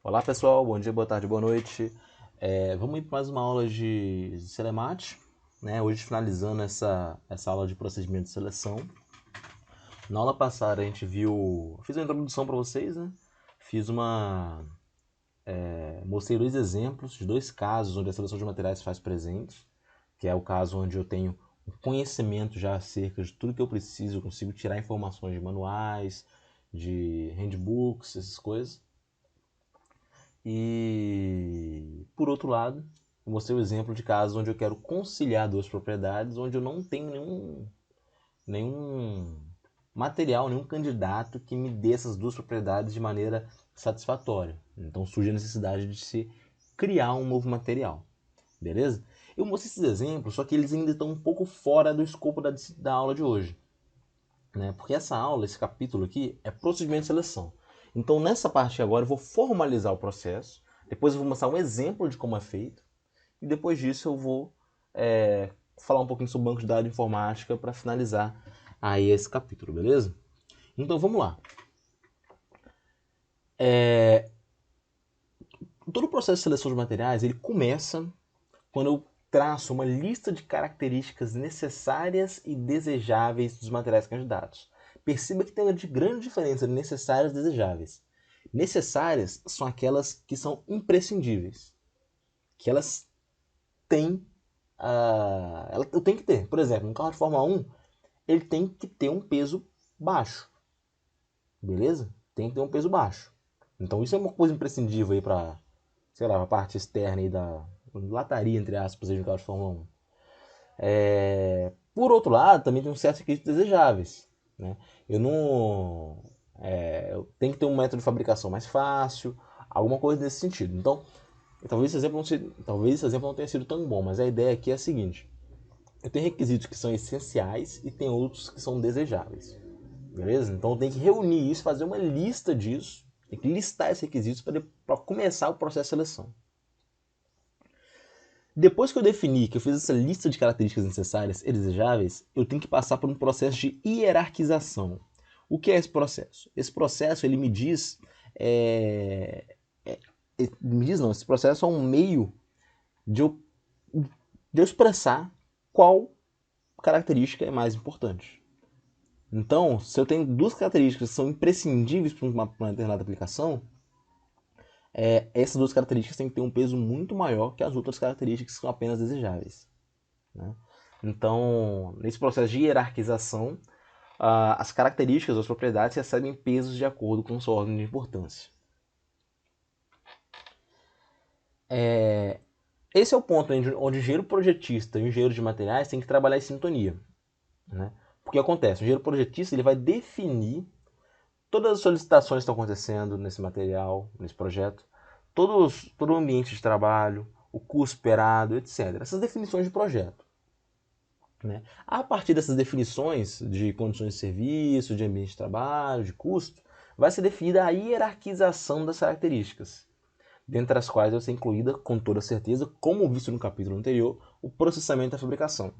Olá pessoal, bom dia, boa tarde, boa noite. Vamos ir para mais uma aula de Celemate, né? Hoje finalizando essa aula de procedimento de seleção. Na aula passada a gente fiz uma introdução para vocês, né? Mostrei dois exemplos de dois casos onde a seleção de materiais se faz presente, que é o caso onde eu tenho um conhecimento já acerca de tudo que eu preciso, eu consigo tirar informações de manuais, de handbooks, essas coisas. E, por outro lado, eu mostrei o exemplo de casos onde eu quero conciliar duas propriedades, onde eu não tenho nenhum material, nenhum candidato que me dê essas duas propriedades de maneira satisfatória. Então surge a necessidade de se criar um novo material. Beleza? Eu mostrei esses exemplos, só que eles ainda estão um pouco fora do escopo da aula de hoje, né? Porque essa aula, esse capítulo aqui, é procedimento de seleção. Então, nessa parte agora, eu vou formalizar o processo, depois eu vou mostrar um exemplo de como é feito, e depois disso eu vou falar um pouquinho sobre o banco de dados de informática para finalizar aí esse capítulo, beleza? Então, vamos lá. Todo o processo de seleção de materiais, ele começa quando eu traço uma lista de características necessárias e desejáveis dos materiais candidatos. Perceba que tem uma grande diferença entre necessárias e desejáveis. Necessárias são aquelas que são imprescindíveis, que elas têm eu tenho que ter. Por exemplo, um carro de Fórmula 1, ele tem que ter um peso baixo, beleza? Tem que ter um peso baixo. Então isso é uma coisa imprescindível aí para, sei lá, a parte externa aí da lataria, entre aspas, aí de um carro de Fórmula 1. Por outro lado, também tem um certo requisitos desejáveis, né? Eu não. Eu tenho que ter um método de fabricação mais fácil, alguma coisa nesse sentido. Então, talvez esse exemplo não tenha sido tão bom, mas a ideia aqui é a seguinte: eu tenho requisitos que são essenciais e tem outros que são desejáveis, beleza? Então, eu tenho que reunir isso, fazer uma lista disso, tem que listar esses requisitos para começar o processo de seleção. Depois que eu defini que eu fiz essa lista de características necessárias e desejáveis, eu tenho que passar por um processo de hierarquização. O que é esse processo? Esse processo ele me diz, me diz não, esse processo é um meio de eu expressar qual característica é mais importante. Então, se eu tenho duas características que são imprescindíveis para uma determinada aplicação, essas duas características têm que ter um peso muito maior que as outras características que são apenas desejáveis, né? Então, nesse processo de hierarquização, as características das propriedades recebem pesos de acordo com sua ordem de importância. Esse é o ponto onde o engenheiro projetista e o engenheiro de materiais têm que trabalhar em sintonia, né? Porque acontece, o engenheiro projetista ele vai definir todas as solicitações que estão acontecendo nesse material, nesse projeto, todo o ambiente de trabalho, o custo esperado, etc. Essas definições de projeto, né? A partir dessas definições de condições de serviço, de ambiente de trabalho, de custo, vai ser definida a hierarquização das características, dentre as quais vai ser incluída, com toda certeza, como visto no capítulo anterior, o processamento da fabricação.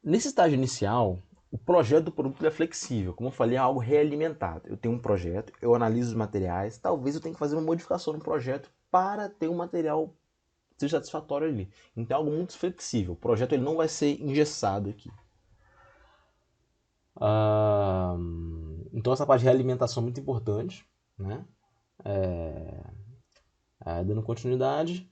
Nesse estágio inicial, o projeto do produto é flexível. Como eu falei, é algo realimentado. Eu tenho um projeto, eu analiso os materiais, talvez eu tenha que fazer uma modificação no projeto para ter um material seja satisfatório ali. Então é algo muito flexível. O projeto ele não vai ser engessado aqui. Então essa parte de realimentação é muito importante, né? Dando continuidade,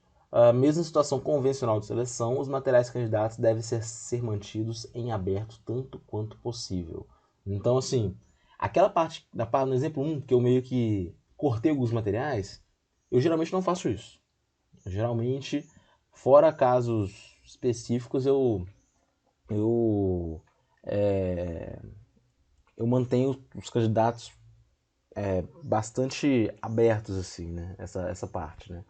mesmo em situação convencional de seleção, os materiais candidatos devem ser mantidos em aberto tanto quanto possível. Então, assim, aquela parte, no exemplo 1, que eu meio que cortei alguns materiais, eu geralmente não faço isso. Geralmente, fora casos específicos, eu, é, eu mantenho os candidatos bastante abertos, assim, né? Essa parte, né?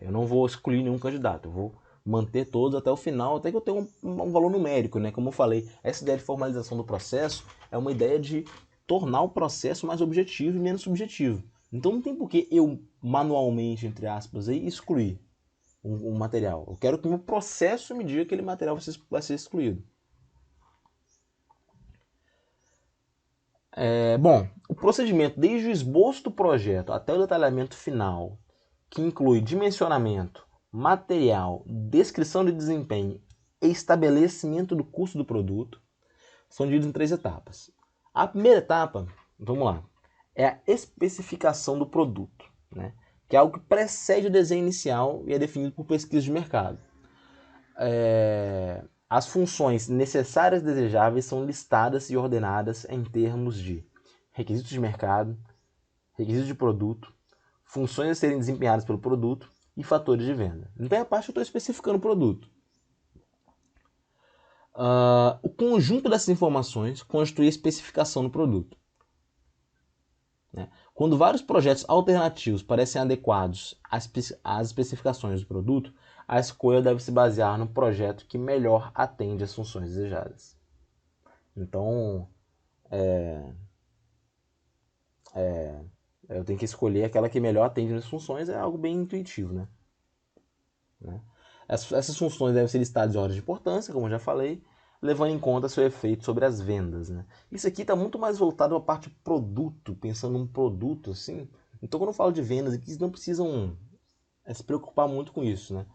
Eu não vou excluir nenhum candidato, eu vou manter todos até o final, até que eu tenha um valor numérico, né? Como eu falei, essa ideia de formalização do processo é uma ideia de tornar o processo mais objetivo e menos subjetivo. Então não tem por que eu manualmente, entre aspas, aí, excluir um material. Eu quero que o meu processo me diga que aquele material vai ser excluído. Bom, o procedimento desde o esboço do projeto até o detalhamento final, que inclui dimensionamento, material, descrição de desempenho e estabelecimento do custo do produto, são divididos em 3 etapas. A primeira etapa, vamos lá, é a especificação do produto, né? Que é algo que precede o desenho inicial e é definido por pesquisa de mercado. As funções necessárias e desejáveis são listadas e ordenadas em termos de requisitos de mercado, requisitos de produto, funções a serem desempenhadas pelo produto e fatores de venda. Então é a parte que eu estou especificando o produto. O conjunto dessas informações constitui a especificação do produto. Né? Quando vários projetos alternativos parecem adequados às especificações do produto, a escolha deve se basear no projeto que melhor atende às funções desejadas. Então, eu tenho que escolher aquela que melhor atende às funções, é algo bem intuitivo, né? Essas funções devem ser listadas em ordem de importância, como eu já falei, levando em conta seu efeito sobre as vendas. Né? Isso aqui está muito mais voltado à parte produto, pensando num produto assim. Então, quando eu falo de vendas, aqui não precisam se preocupar muito com isso. Né?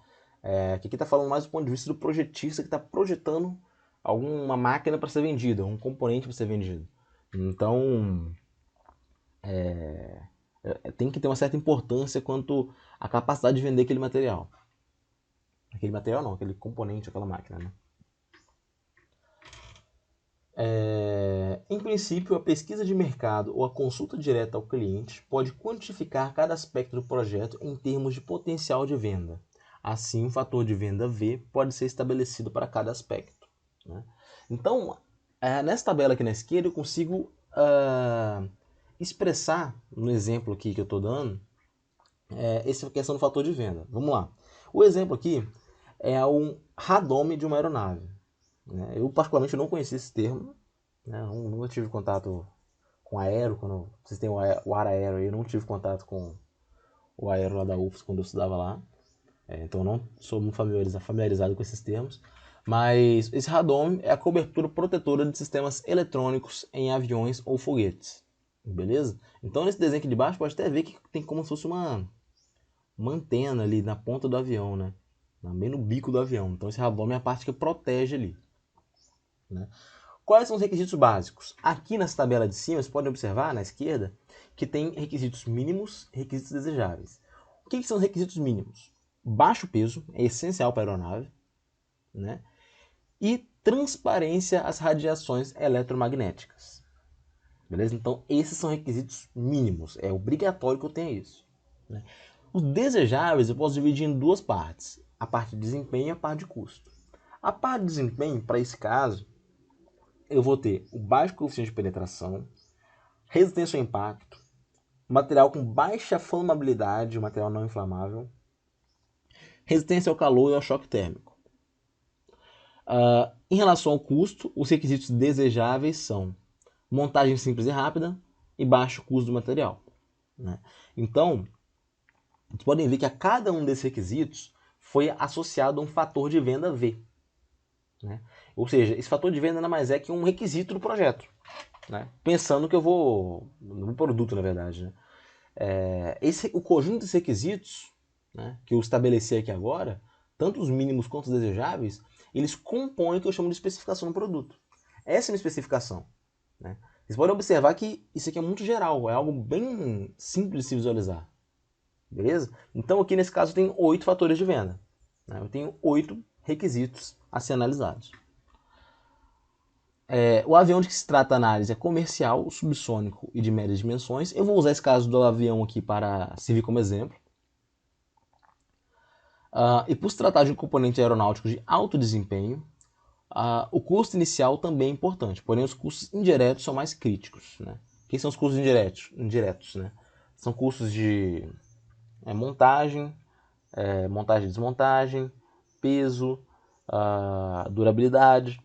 Aqui está falando mais do ponto de vista do projetista que está projetando alguma máquina para ser vendida, um componente para ser vendido. Então, tem que ter uma certa importância quanto à capacidade de vender aquele material. Aquele material não, aquele componente, aquela máquina. Né? Em princípio, a pesquisa de mercado ou a consulta direta ao cliente pode quantificar cada aspecto do projeto em termos de potencial de venda. Assim, o fator de venda V pode ser estabelecido para cada aspecto. Né? Então, nessa tabela aqui na esquerda, eu consigo expressar, no exemplo aqui que eu estou dando, essa questão do fator de venda. Vamos lá. O exemplo aqui é um radome de uma aeronave. Né? Eu, particularmente, não conhecia esse termo. Né? Nunca tive contato com aero. Quando vocês têm o ar aéreo, eu não tive contato com o aero lá da UFS quando eu estudava lá. Então, eu não sou muito familiarizado com esses termos. Mas esse radome é a cobertura protetora de sistemas eletrônicos em aviões ou foguetes. Beleza? Então, nesse desenho aqui de baixo, pode até ver que tem como se fosse uma antena ali na ponta do avião, né? Bem no bico do avião. Então esse radome é a parte que protege ali. Né? Quais são os requisitos básicos? Aqui nessa tabela de cima, vocês podem observar na esquerda que tem requisitos mínimos e requisitos desejáveis. O que são os requisitos mínimos? Baixo peso, é essencial para a aeronave. Né? E transparência às radiações eletromagnéticas. Beleza? Então esses são requisitos mínimos. É obrigatório que eu tenha isso. Né? Os desejáveis eu posso dividir em 2 partes. A parte de desempenho e a parte de custo. A parte de desempenho, para esse caso, eu vou ter o baixo coeficiente de penetração, resistência ao impacto, material com baixa flamabilidade, material não inflamável, resistência ao calor e ao choque térmico. Em relação ao custo, os requisitos desejáveis são montagem simples e rápida e baixo custo do material. Né? Então, vocês podem ver que a cada um desses requisitos foi associado a um fator de venda V. Né? Ou seja, esse fator de venda nada mais é que um requisito do projeto. Né? Pensando que eu vou no produto, na verdade. Né? O conjunto desses requisitos, né, que eu estabeleci aqui agora, tanto os mínimos quanto os desejáveis, eles compõem o que eu chamo de especificação do produto. Essa é a minha especificação. Né? Vocês podem observar que isso aqui é muito geral, é algo bem simples de se visualizar. Beleza? Então aqui nesse caso tem 8 fatores de venda. Né? Eu tenho 8 requisitos a ser analisados. O avião de que se trata a análise é comercial, subsônico e de médias dimensões. Eu vou usar esse caso do avião aqui para servir como exemplo. E por se tratar de um componente aeronáutico de alto desempenho, o custo inicial também é importante, porém os custos indiretos são mais críticos. Né? O que são os custos indiretos, né? São custos de montagem, montagem e desmontagem, peso, durabilidade.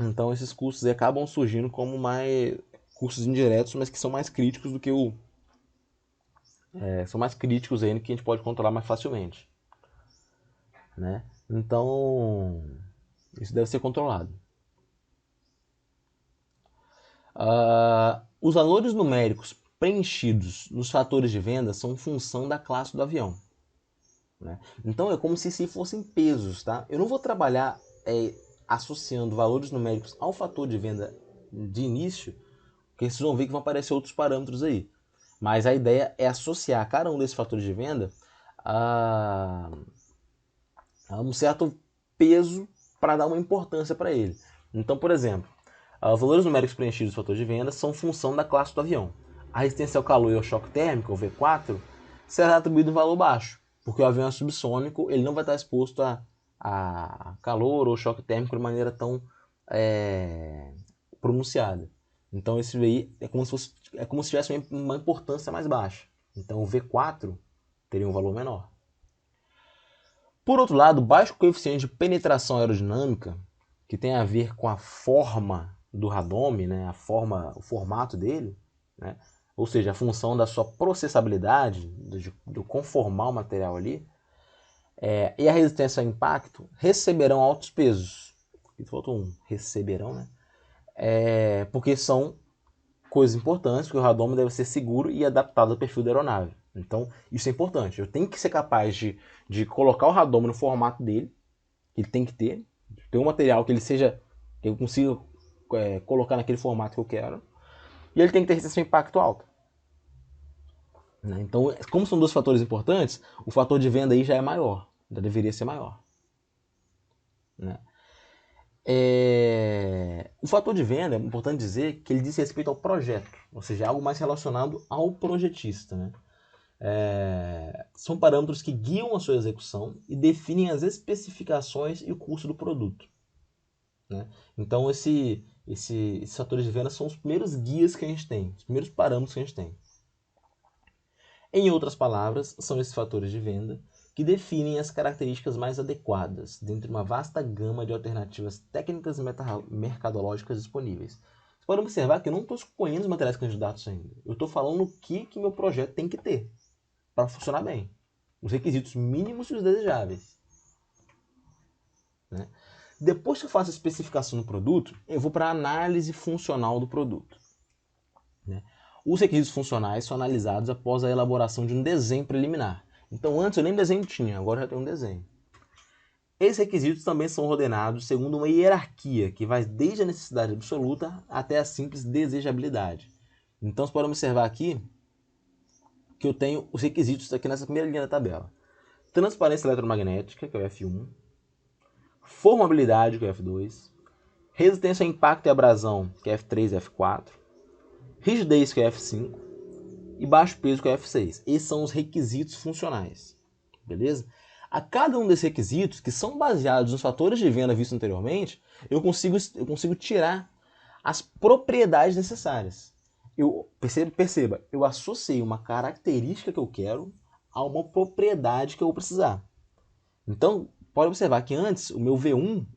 Então esses custos acabam surgindo como mais custos indiretos, mas que são mais críticos do que são mais críticos ainda, que a gente pode controlar mais facilmente. Né? Então isso deve ser controlado. Os valores numéricos preenchidos nos fatores de venda são função da classe do avião, né? Então é como se fossem pesos, tá? Eu não vou trabalhar associando valores numéricos ao fator de venda de início, porque vocês vão ver que vão aparecer outros parâmetros aí. Mas a ideia é associar cada um desses fatores de venda a um certo peso para dar uma importância para ele. Então, por exemplo, os valores numéricos preenchidos do fator de venda são função da classe do avião. A resistência ao calor e ao choque térmico, o V4, será atribuído um valor baixo, porque o avião é subsônico, ele não vai estar exposto a calor ou choque térmico de maneira tão pronunciada. Então, esse aí é como se tivesse uma importância mais baixa. Então, o V4 teria um valor menor. Por outro lado, o baixo coeficiente de penetração aerodinâmica, que tem a ver com a forma do radome, né, o formato dele, né, ou seja, a função da sua processabilidade, de conformar o material ali, e a resistência ao impacto receberão altos pesos. Faltou um, receberão, né? Porque são coisas importantes, porque o radome deve ser seguro e adaptado ao perfil da aeronave. Então, isso é importante. Eu tenho que ser capaz de colocar o radome no formato dele, que ele tem que ter um material que eu consiga colocar naquele formato que eu quero, e ele tem que ter resistência ao impacto alta. Né? Então, como são dois fatores importantes, o fator de venda aí já é maior, já deveria ser maior. Né? O fator de venda, é importante dizer que ele diz respeito ao projeto, ou seja, algo mais relacionado ao projetista. Né? São parâmetros que guiam a sua execução e definem as especificações e o custo do produto. Né? Então, esses fatores de venda são os primeiros guias que a gente tem, os primeiros parâmetros que a gente tem. Em outras palavras, são esses fatores de venda que definem as características mais adequadas dentre uma vasta gama de alternativas técnicas e mercadológicas disponíveis. Vocês podem observar que eu não estou escolhendo os materiais candidatos ainda. Eu estou falando o que meu projeto tem que ter para funcionar bem. Os requisitos mínimos e os desejáveis. Né? Depois que eu faço a especificação do produto, eu vou para a análise funcional do produto. Né? Os requisitos funcionais são analisados após a elaboração de um desenho preliminar. Então, antes eu nem desenho tinha, agora já tem um desenho. Esses requisitos também são ordenados segundo uma hierarquia que vai desde a necessidade absoluta até a simples desejabilidade. Então, você pode observar aqui que eu tenho os requisitos aqui nessa primeira linha da tabela. Transparência eletromagnética, que é o F1. Formabilidade, que é o F2. Resistência a impacto e abrasão, que é F3 e F4. Rigidez, que é F5. E baixo peso, que é F6. Esses são os requisitos funcionais. Beleza? A cada um desses requisitos, que são baseados nos fatores de venda vistos anteriormente, eu consigo tirar as propriedades necessárias. Perceba, eu associei uma característica que eu quero a uma propriedade que eu vou precisar. Então, pode observar que antes, o meu V1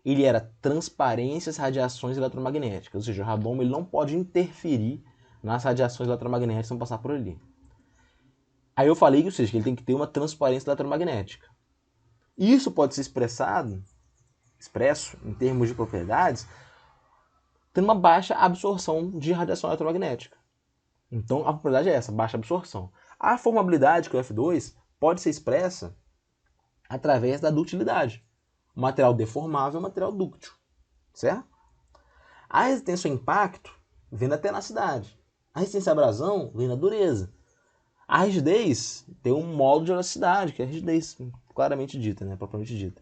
ele era transparências, radiações eletromagnéticas. Ou seja, o radome ele não pode interferir nas radiações eletromagnéticas que vão passar por ali. Aí eu falei que ele tem que ter uma transparência eletromagnética. Isso pode ser expresso em termos de propriedades, tendo uma baixa absorção de radiação eletromagnética. Então a propriedade é essa, baixa absorção. A formabilidade, que é o F2, pode ser expressa através da ductilidade. O material deformável é um material dúctil, certo? A resistência ao impacto vem da tenacidade. A resistência à abrasão vem da dureza. A rigidez tem um modo de elasticidade, que é a rigidez claramente dita, né, propriamente dita.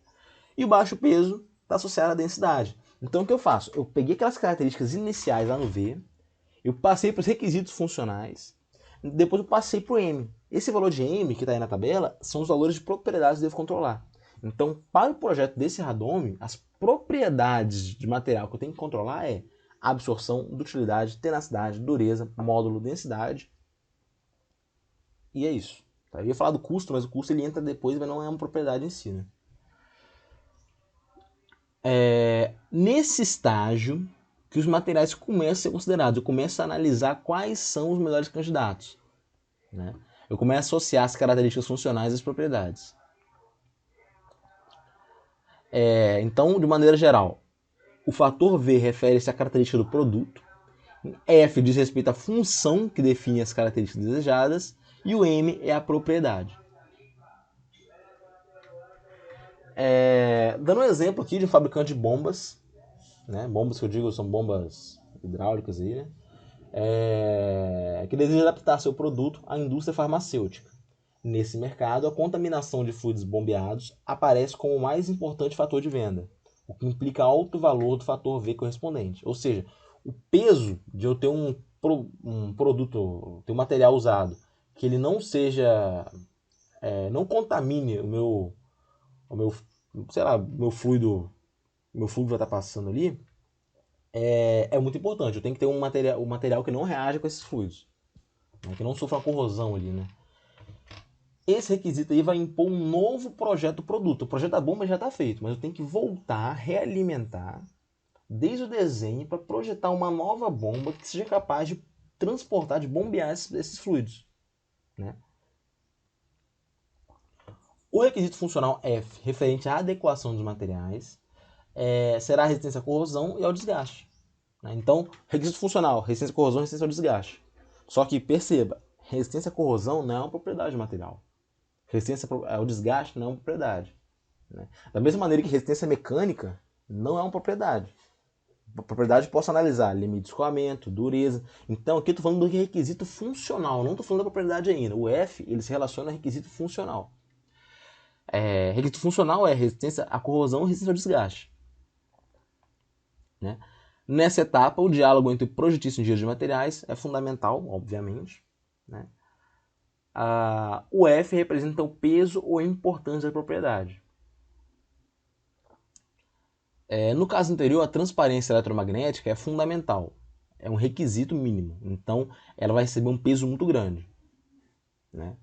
E o baixo peso está associado à densidade. Então o que eu faço? Eu peguei aquelas características iniciais lá no V, eu passei para os requisitos funcionais, depois eu passei para o M. Esse valor de M que está aí na tabela são os valores de propriedades que eu devo controlar. Então, para o projeto desse radome, as propriedades de material que eu tenho que controlar é absorção, dutilidade, tenacidade, dureza, módulo, densidade. E é isso. Eu ia falar do custo, mas o custo ele entra depois, mas não é uma propriedade em si. Né? Nesse estágio que os materiais começam a ser considerados, eu começo a analisar quais são os melhores candidatos. Né? Eu começo a associar as características funcionais às propriedades. Então, de maneira geral, o fator V refere-se à característica do produto F diz respeito à função que define as características desejadas e o M é a propriedade. Dando um exemplo aqui de um fabricante de bombas, né? Bombas que eu digo são bombas hidráulicas aí, né? Que deseja adaptar seu produto à indústria farmacêutica. Nesse mercado, a contaminação de fluidos bombeados aparece como o mais importante fator de venda, o que implica alto valor do fator V correspondente. Ou seja, o peso de eu ter um produto, ter um material usado, que ele não seja, não contamine o meu, sei lá, meu fluido vai estar passando ali, é muito importante. Eu tenho que ter um material que não reaja com esses fluidos, né, que não sofra uma corrosão ali, né? Esse requisito aí vai impor um novo projeto produto. O projeto da bomba já está feito, mas eu tenho que voltar, realimentar, desde o desenho, para projetar uma nova bomba que seja capaz de transportar, de bombear esses fluidos, né? O requisito funcional F, referente à adequação dos materiais, será a resistência à corrosão e ao desgaste, né? Então, requisito funcional, resistência à corrosão, resistência ao desgaste. Só que perceba, resistência à corrosão não é uma propriedade do material. Resistência ao desgaste não é uma propriedade, né? Da mesma maneira que resistência mecânica não é uma propriedade. A propriedade eu posso analisar limite de escoamento, dureza. Então aqui eu estou falando do requisito funcional, não estou falando da propriedade ainda. O F ele se relaciona a requisito funcional. Requisito funcional é resistência à corrosão e resistência ao desgaste, né? Nessa etapa, o diálogo entre projetista e engenheiro de materiais é fundamental, obviamente, né? O F representa o peso ou a importância da propriedade. No caso anterior, a transparência eletromagnética é fundamental, é um requisito mínimo, então ela vai receber um peso muito grande, né?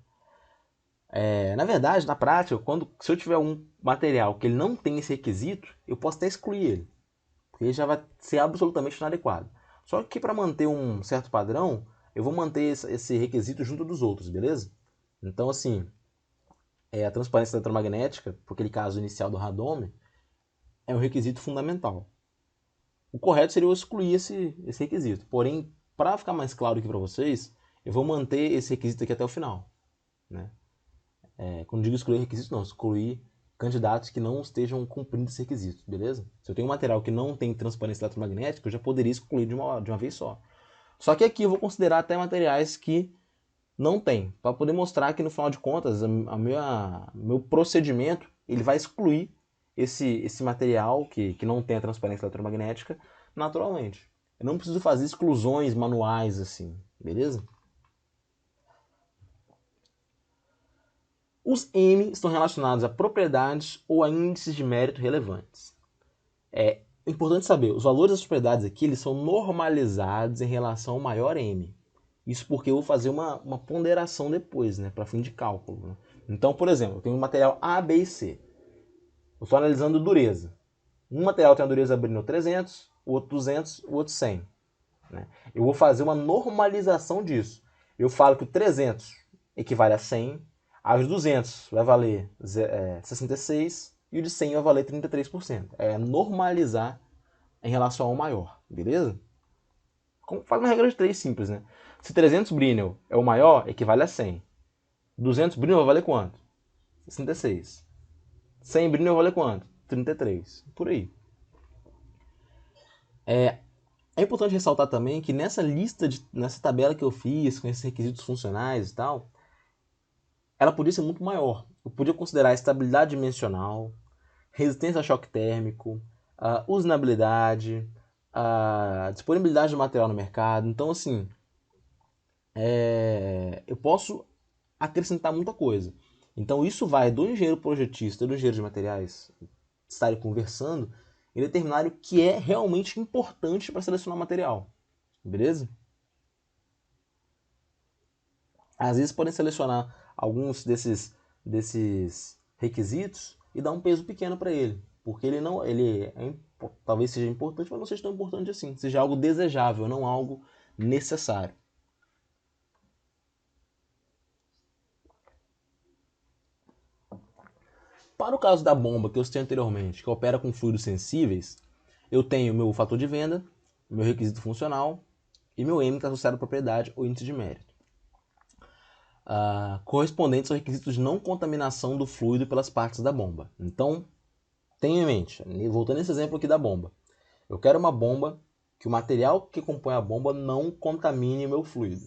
Na verdade, na prática, se eu tiver um material que ele não tem esse requisito, eu posso até excluir ele, porque ele já vai ser absolutamente inadequado. Só que para manter um certo padrão, eu vou manter esse requisito junto dos outros, beleza? Então, assim, a transparência eletromagnética, por aquele caso inicial do radome, é um requisito fundamental. O correto seria eu excluir esse requisito. Porém, para ficar mais claro aqui para vocês, eu vou manter esse requisito aqui até o final, né? Quando digo excluir requisitos, não, excluir candidatos que não estejam cumprindo esse requisito, beleza? Se eu tenho um material que não tem transparência eletromagnética, eu já poderia excluir de uma vez só. Só que aqui eu vou considerar até materiais que não tem, para poder mostrar que no final de contas, meu procedimento ele vai excluir esse material que não tem a transparência eletromagnética naturalmente. Eu não preciso fazer exclusões manuais assim, beleza? Os M estão relacionados a propriedades ou a índices de mérito relevantes. É importante saber, os valores das propriedades aqui eles são normalizados em relação ao maior M. Isso porque eu vou fazer uma ponderação depois, né, para fim de cálculo, né? Então, por exemplo, eu tenho um material A, B e C. Eu estou analisando dureza. Um material tem a dureza Brinell 300, o outro 200, o outro 100. Né? Eu vou fazer uma normalização disso. Eu falo que o 300 equivale a 100, a os 200 vai valer 66 e o de 100 vai valer 33%. É normalizar em relação ao maior, beleza? Faz uma regra de 3 simples, né? Se 300 Brinell é o maior, equivale a 100. 200 Brinell vai valer quanto? 66. 100 Brinell vai valer quanto? 33. Por aí. É importante ressaltar também que nessa tabela que eu fiz, com esses requisitos funcionais e tal, ela podia ser muito maior. Eu podia considerar estabilidade dimensional, resistência a choque térmico, usinabilidade, disponibilidade de material no mercado. Então, assim, eu posso acrescentar muita coisa. Então, isso vai do engenheiro projetista e do engenheiro de materiais estarem conversando e determinar o que é realmente importante para selecionar material. Beleza? Às vezes podem selecionar alguns desses requisitos e dar um peso pequeno para ele, porque talvez seja importante, mas não seja tão importante assim, seja algo desejável, não algo necessário. Para o caso da bomba que eu citei anteriormente, que opera com fluidos sensíveis, eu tenho meu fator de venda, meu requisito funcional, e meu M está associado à propriedade ou índice de mérito, correspondentes aos requisitos de não contaminação do fluido pelas partes da bomba. Então, tenha em mente, voltando nesse exemplo aqui da bomba, eu quero uma bomba que o material que compõe a bomba não contamine o meu fluido,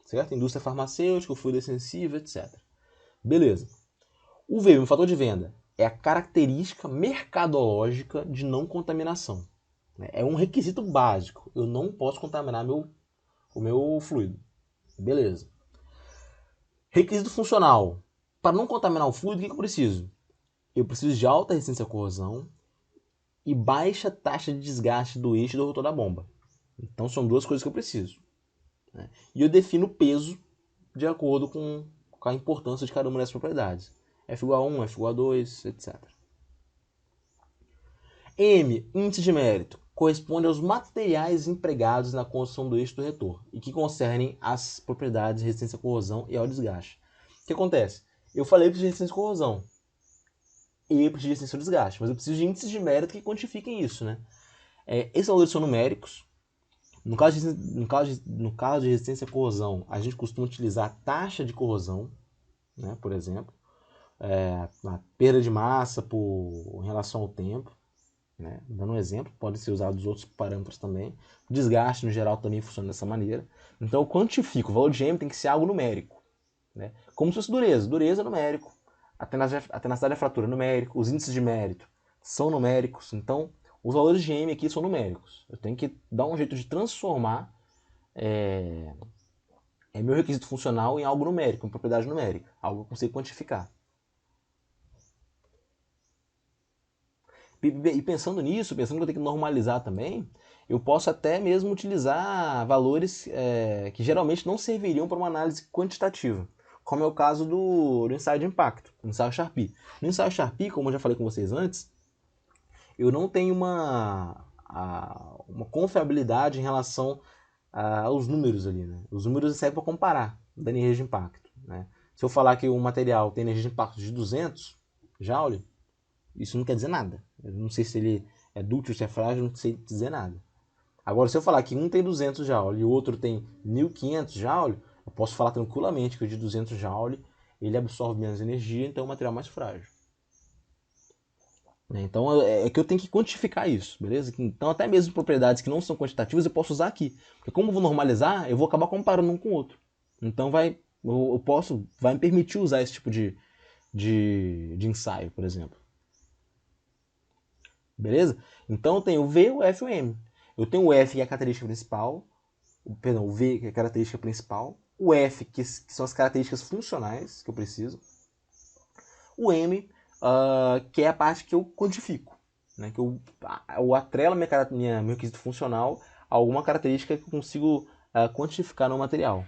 certo? Indústria farmacêutica, o fluido é sensível, etc. Beleza. O V, o fator de venda, é a característica mercadológica de não contaminação. É um requisito básico. Eu não posso contaminar o meu fluido. Beleza. Requisito funcional. Para não contaminar o fluido, o que eu preciso? Eu preciso de alta resistência à corrosão e baixa taxa de desgaste do eixo do rotor da bomba. Então são duas coisas que eu preciso. E eu defino o peso de acordo com a importância de cada uma dessas propriedades. F igual a 1, F igual a 2, etc. M, índice de mérito, corresponde aos materiais empregados na construção do eixo do retor e que concernem as propriedades de resistência à corrosão e ao desgaste. O que acontece? Eu falei que preciso de resistência à corrosão e eu preciso de resistência ao desgaste, mas eu preciso de índices de mérito que quantifiquem isso, né? Esses valores são numéricos. No caso de resistência à corrosão, a gente costuma utilizar a taxa de corrosão, né, por exemplo, a perda de massa em relação ao tempo. Né? Dando um exemplo, podem ser usados outros parâmetros também. O desgaste, no geral, também funciona dessa maneira. Então, eu quantifico. O valor de M tem que ser algo numérico. Né? Como se fosse dureza. Dureza é numérico. A tenacidade da fratura é numérico. Os índices de mérito são numéricos. Então, os valores de M aqui são numéricos. Eu tenho que dar um jeito de transformar meu requisito funcional em algo numérico, em propriedade numérica. Algo que eu consigo quantificar. E pensando nisso, pensando que eu tenho que normalizar também, eu posso até mesmo utilizar valores que geralmente não serviriam para uma análise quantitativa, como é o caso do ensaio de impacto, no ensaio Charpy. No ensaio Charpy, como eu já falei com vocês antes, eu não tenho uma confiabilidade em relação aos números ali. Né? Os números servem para comparar da energia de impacto. Né? Se eu falar que o material tem energia de impacto de 200 Joule, isso não quer dizer nada. Eu não sei se ele é dúctil, se é frágil, não sei dizer nada. Agora, se eu falar que um tem 200 Joule e o outro tem 1500 Joule, eu posso falar tranquilamente que o de 200 Joule ele absorve menos energia, então é um material mais frágil. Então é que eu tenho que quantificar isso, beleza? Então até mesmo propriedades que não são quantitativas eu posso usar aqui. Porque como eu vou normalizar, eu vou acabar comparando um com o outro. Então vai me permitir usar esse tipo de ensaio, por exemplo. Beleza? Então eu tenho o V, o F e o M. Eu tenho o F, que é a característica principal, o V, que é a característica principal, o F, que são as características funcionais que eu preciso, o M, que é a parte que eu quantifico, né? Que eu atrelo meu requisito funcional a alguma característica que eu consigo quantificar no material.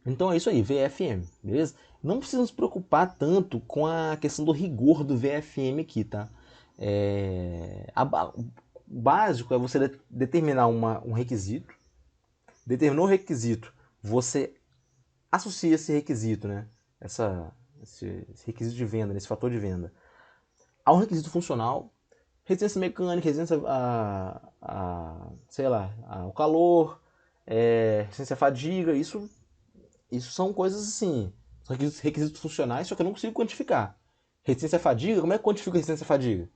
Então é isso aí, VFM, beleza? Não precisa se preocupar tanto com a questão do rigor do VFM aqui, tá? O básico é você determinar um requisito. Determinou o requisito, você associa esse requisito, né? Esse requisito de venda, esse fator de venda, a um requisito funcional, resistência mecânica, resistência sei lá, ao calor, resistência à fadiga, isso são coisas assim, são requisitos funcionais, só que eu não consigo quantificar. Resistência à fadiga, como é que eu quantifico a resistência à fadiga?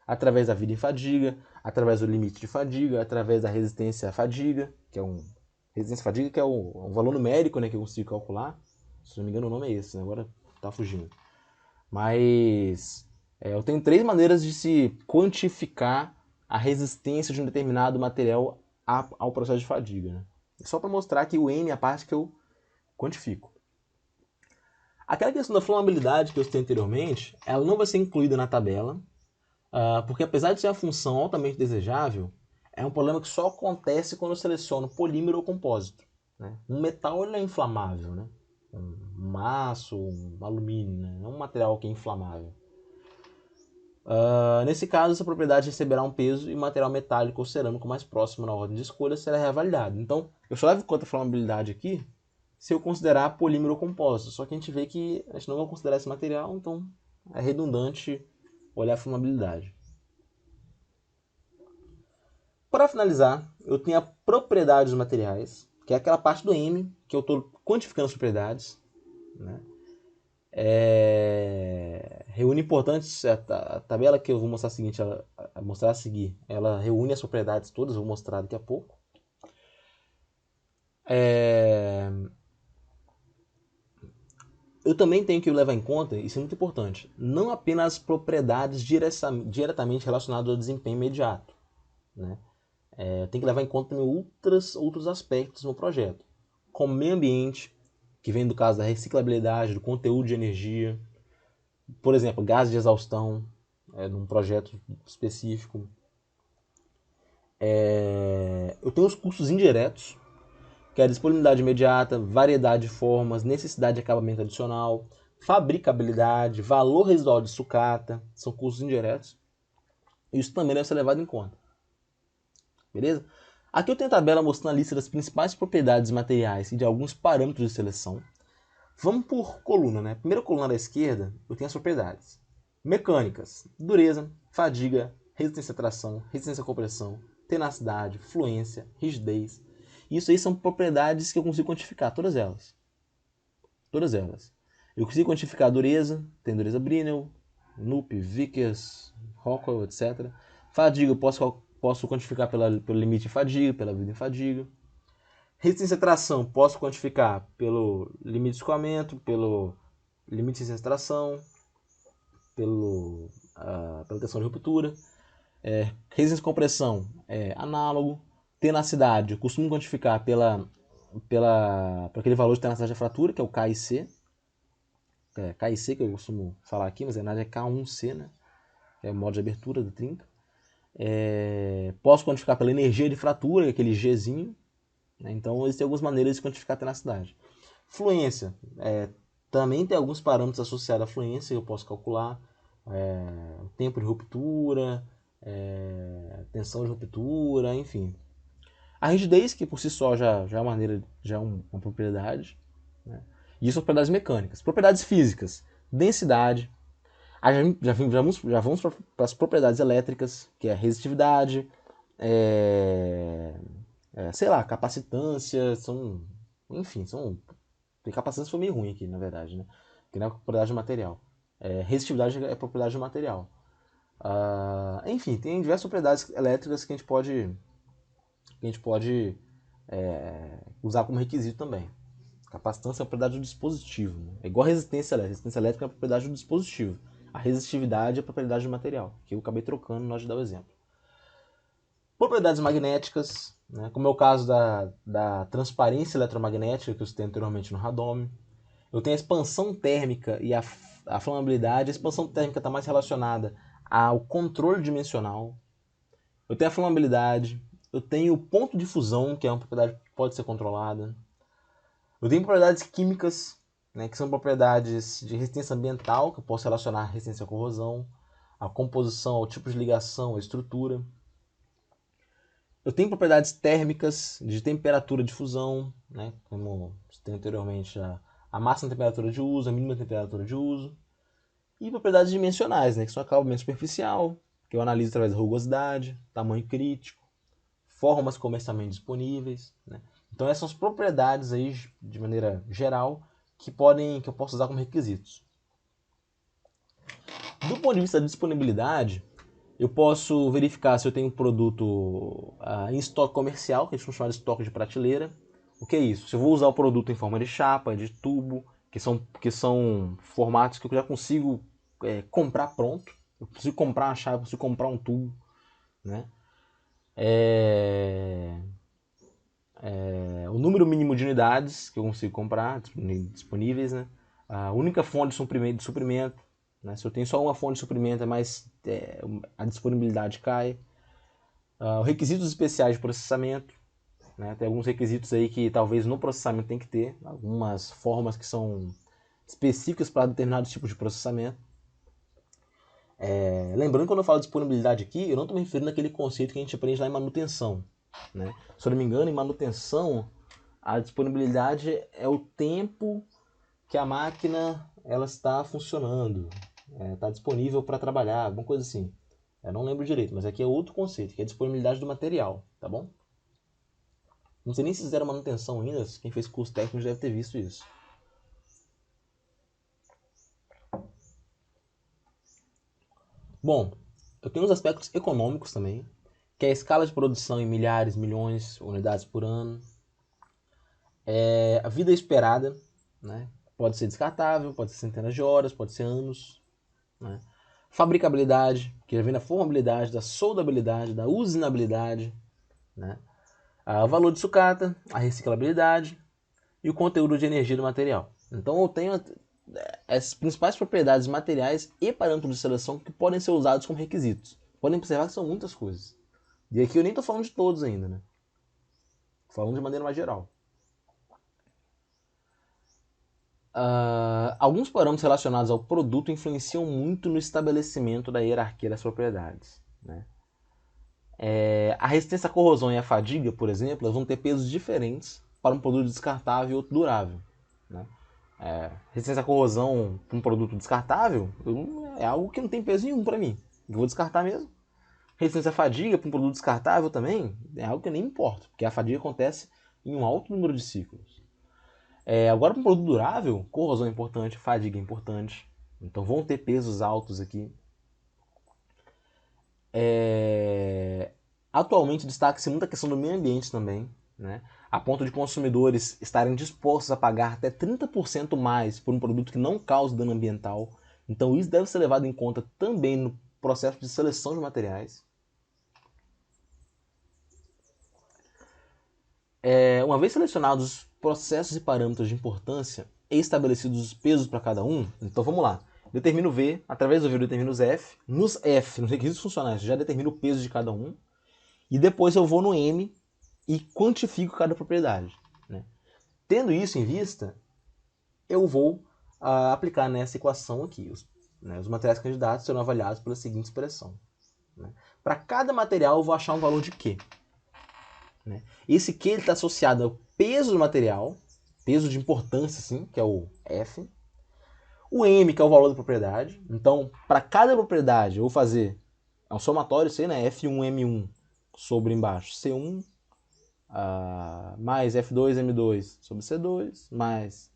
Através da vida em fadiga, através do limite de fadiga, através da resistência à fadiga, que é resistência à fadiga, que é um valor numérico, né, que eu consigo calcular. Se não me engano o nome é esse, né? Agora tá fugindo. Mas eu tenho 3 maneiras de se quantificar a resistência de um determinado material ao processo de fadiga. Né? Só para mostrar que o N é a parte que eu quantifico. Aquela questão da flamabilidade que eu citei anteriormente, ela não vai ser incluída na tabela, porque apesar de ser uma função altamente desejável, é um problema que só acontece quando eu seleciono polímero ou compósito. Né? Um metal ele é inflamável, né? Um aço, um alumínio, né? Não é um material que é inflamável. Nesse caso, essa propriedade receberá um peso e material metálico ou cerâmico mais próximo na ordem de escolha será reavaliado. Então, eu só levo em conta a flamabilidade aqui se eu considerar polímero ou compósito. Só que a gente vê que a gente não vai considerar esse material, então é redundante olhar a flamabilidade. para finalizar, eu tenho a propriedade dos materiais, que é aquela parte do M, que eu estou quantificando as propriedades, né? Reúne importantes, a tabela que eu vou mostrar a seguir, ela reúne as propriedades todas, eu vou mostrar daqui a pouco. Eu também tenho que levar em conta, isso é muito importante, não apenas as propriedades diretamente relacionadas ao desempenho imediato, né? Tem que levar em conta também outros aspectos no projeto, como meio ambiente, que vem do caso da reciclabilidade, do conteúdo de energia, por exemplo, gás de exaustão, num projeto específico. Eu tenho os custos indiretos, que é a disponibilidade imediata, variedade de formas, necessidade de acabamento adicional, fabricabilidade, valor residual de sucata, são custos indiretos. Isso também deve ser levado em conta. Beleza? Aqui eu tenho a tabela mostrando a lista das principais propriedades materiais e de alguns parâmetros de seleção. Vamos por coluna, né? Primeira coluna da esquerda, eu tenho as propriedades mecânicas: dureza, fadiga, resistência à tração, resistência à compressão, tenacidade, fluência, rigidez. Isso aí são propriedades que eu consigo quantificar, todas elas. Todas elas. Eu consigo quantificar a dureza, tem dureza Brinell, Knupp, Vickers, Rockwell, etc. Fadiga eu posso quantificar pelo limite de fadiga, pela vida em fadiga. Resistência à tração, posso quantificar pelo limite de escoamento, pelo limite de resistência à tração, pela tensão de ruptura. Resistência à compressão é análogo. Tenacidade, eu costumo quantificar por aquele valor de tenacidade da fratura, que é o K e C. K e C que eu costumo falar aqui, mas na verdade é K1C, né? É o modo de abertura do trinca. Posso quantificar pela energia de fratura, aquele Gzinho. Então, existem algumas maneiras de quantificar a tenacidade. Fluência. Também tem alguns parâmetros associados à fluência que eu posso calcular. Tempo de ruptura, tensão de ruptura, enfim. A rigidez, que por si só já é uma propriedade. Né? E isso são propriedades mecânicas. Propriedades físicas. Densidade. Já vamos para as propriedades elétricas, que é resistividade, capacitância, enfim, capacitância foi meio ruim aqui, na verdade, né? Que não é propriedade de material. Resistividade é propriedade de material. Enfim, tem diversas propriedades elétricas que a gente pode usar como requisito também. Capacitância é a propriedade do dispositivo, né? É igual a resistência elétrica. A resistência elétrica é a propriedade do dispositivo. A resistividade é a propriedade do material, que eu acabei trocando na hora de dar o exemplo. Propriedades magnéticas, né, como é o caso da transparência eletromagnética, que eu citei anteriormente no radômio. Eu tenho a expansão térmica e a flamabilidade. A expansão térmica está mais relacionada ao controle dimensional. Eu tenho a flamabilidade. Eu tenho o ponto de fusão, que é uma propriedade que pode ser controlada. Eu tenho propriedades químicas, né, que são propriedades de resistência ambiental, que eu posso relacionar à resistência à corrosão, à composição, ao tipo de ligação, à estrutura. Eu tenho propriedades térmicas, de temperatura de fusão, né, como citei anteriormente, a máxima temperatura de uso, a mínima temperatura de uso. E propriedades dimensionais, né, que são acabamento superficial, que eu analiso através da rugosidade, tamanho crítico, formas comercialmente disponíveis, né. Então essas são as propriedades aí, de maneira geral, que eu posso usar como requisitos. Do ponto de vista da disponibilidade, eu posso verificar se eu tenho um produto em estoque comercial, que a gente chama de estoque de prateleira. O que é isso? Se eu vou usar o produto em forma de chapa, de tubo, que são formatos que eu já consigo comprar pronto. Eu consigo comprar uma chapa, eu consigo comprar um tubo, né? O número mínimo de unidades que eu consigo comprar disponíveis, né? A única fonte de suprimento, né? Se eu tenho só uma fonte de suprimento, a disponibilidade cai. Requisitos especiais de processamento, né? Tem alguns requisitos aí que talvez no processamento tem que ter, algumas formas que são específicas para determinados tipos de processamento. Lembrando que quando eu falo de disponibilidade aqui, eu não estou me referindo àquele conceito que a gente aprende lá em manutenção, né? Se eu não me engano, em manutenção, a disponibilidade é o tempo que a máquina ela está funcionando, está disponível para trabalhar, alguma coisa assim. Eu não lembro direito, mas aqui é outro conceito, que é a disponibilidade do material, tá bom? Não sei nem se fizeram manutenção ainda, quem fez curso técnico deve ter visto isso. Bom, eu tenho os aspectos econômicos também, que é a escala de produção em milhares, milhões, unidades por ano. A vida esperada, né? Pode ser descartável, pode ser centenas de horas, pode ser anos. Né? Fabricabilidade, que já vem da formabilidade, da soldabilidade, da usinabilidade. Né? O valor de sucata, a reciclabilidade e o conteúdo de energia do material. Então eu tenho as principais propriedades materiais e parâmetros de seleção que podem ser usados como requisitos. Podem observar que são muitas coisas. E aqui eu nem estou falando de todos ainda, né? Falando de maneira mais geral. Alguns parâmetros relacionados ao produto influenciam muito no estabelecimento da hierarquia das propriedades. Né? A resistência à corrosão e à fadiga, por exemplo, elas vão ter pesos diferentes para um produto descartável e outro durável. Né? Resistência à corrosão para um produto descartável é algo que não tem peso nenhum para mim. Eu vou descartar mesmo. Resistência à fadiga para um produto descartável também é algo que nem me importa, porque a fadiga acontece em um alto número de ciclos. Agora, para um produto durável, corrosão é importante, fadiga é importante. Então vão ter pesos altos aqui. Atualmente destaca-se muito a questão do meio ambiente também, né? A ponto de consumidores estarem dispostos a pagar até 30% mais por um produto que não cause dano ambiental. Então isso deve ser levado em conta também no processo de seleção de materiais. Uma vez selecionados os processos e parâmetros de importância e estabelecidos os pesos para cada um, então vamos lá. Determino V, através do V eu determino os F. Nos F, nos requisitos funcionais, eu já determino o peso de cada um. E depois eu vou no M e quantifico cada propriedade. Né? Tendo isso em vista, eu vou aplicar nessa equação aqui. Os materiais candidatos serão avaliados pela seguinte expressão. Né? Para cada material eu vou achar um valor de Q. Né? Esse Q está associado ao peso do material, peso de importância, sim, que é o F. O M, que é o valor da propriedade. Então, para cada propriedade, eu vou fazer um somatório, sei, né? F1M1 sobre embaixo C1 mais F2M2 sobre C2 mais...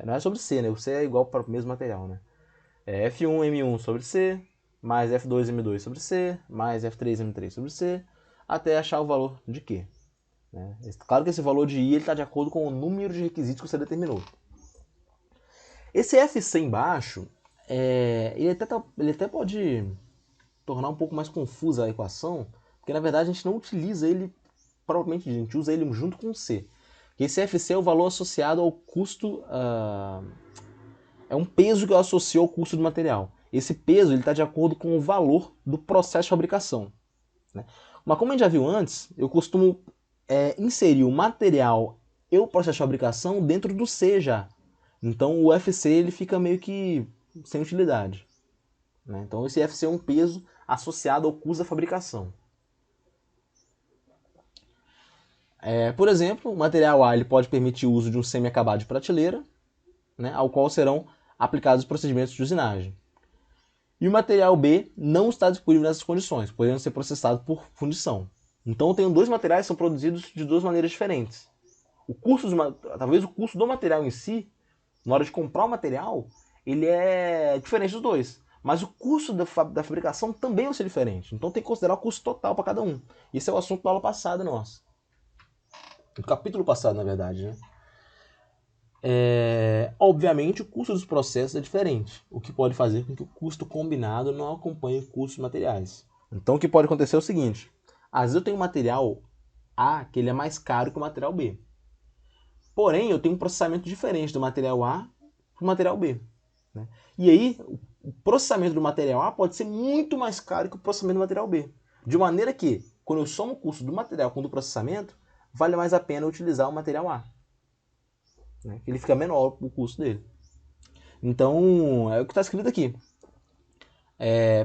não é sobre C, né? O C é igual para o mesmo material, né? F1M1 sobre C mais F2M2 sobre C mais F3M3 sobre C até achar o valor de Q. Né? Claro que esse valor de I está de acordo com o número de requisitos que você determinou. Esse FC embaixo, ele até pode tornar um pouco mais confusa a equação, porque na verdade a gente não utiliza ele propriamente, a gente usa ele junto com o C. Esse FC é o valor associado ao custo, é um peso que eu associo ao custo do material. Esse peso está de acordo com o valor do processo de fabricação. Né? Mas como a gente já viu antes, eu costumo inserir o material e o processo de fabricação dentro do C já. Então o FC ele fica meio que sem utilidade. Né? Então esse FC é um peso associado ao custo da fabricação. Por exemplo, o material A ele pode permitir o uso de um semi-acabado de prateleira, né, ao qual serão aplicados os procedimentos de usinagem. E o material B não está disponível nessas condições, podendo ser processado por fundição. Então eu tenho dois materiais que são produzidos de duas maneiras diferentes. Talvez o custo do material em si, na hora de comprar o material, ele é diferente dos dois. Mas o custo da fabricação também vai ser diferente. Então tem que considerar o custo total para cada um. Esse é o assunto da aula passada nossa. Do capítulo passado, na verdade, né? Obviamente, o custo dos processos é diferente, o que pode fazer com que o custo combinado não acompanhe o custo dos materiais. Então, o que pode acontecer é o seguinte: às vezes eu tenho um material A que ele é mais caro que o material B. Porém, eu tenho um processamento diferente do material A para o material B. Né? E aí, o processamento do material A pode ser muito mais caro que o processamento do material B. De maneira que, quando eu somo o custo do material com o do processamento, vale mais a pena utilizar o material A. Né? Ele fica menor o custo dele. Então, é o que está escrito aqui.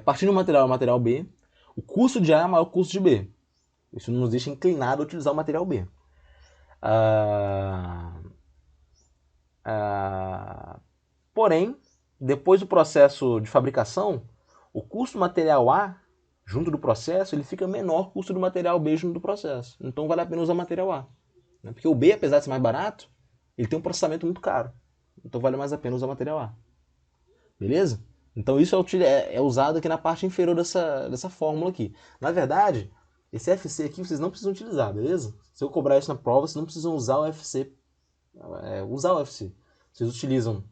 Partindo do material B, o custo de A é maior que o custo de B. Isso nos deixa inclinado a utilizar o material B. Porém, depois do processo de fabricação, o custo do material A junto do processo, ele fica menor o custo do material B junto do processo. Então vale a pena usar material A. Né? Porque o B, apesar de ser mais barato, ele tem um processamento muito caro. Então vale mais a pena usar material A. Beleza? Então isso é usado aqui na parte inferior dessa fórmula aqui. Na verdade, esse FC aqui vocês não precisam utilizar, beleza? Se eu cobrar isso na prova, vocês não precisam usar o FC. Usar o FC. Vocês utilizam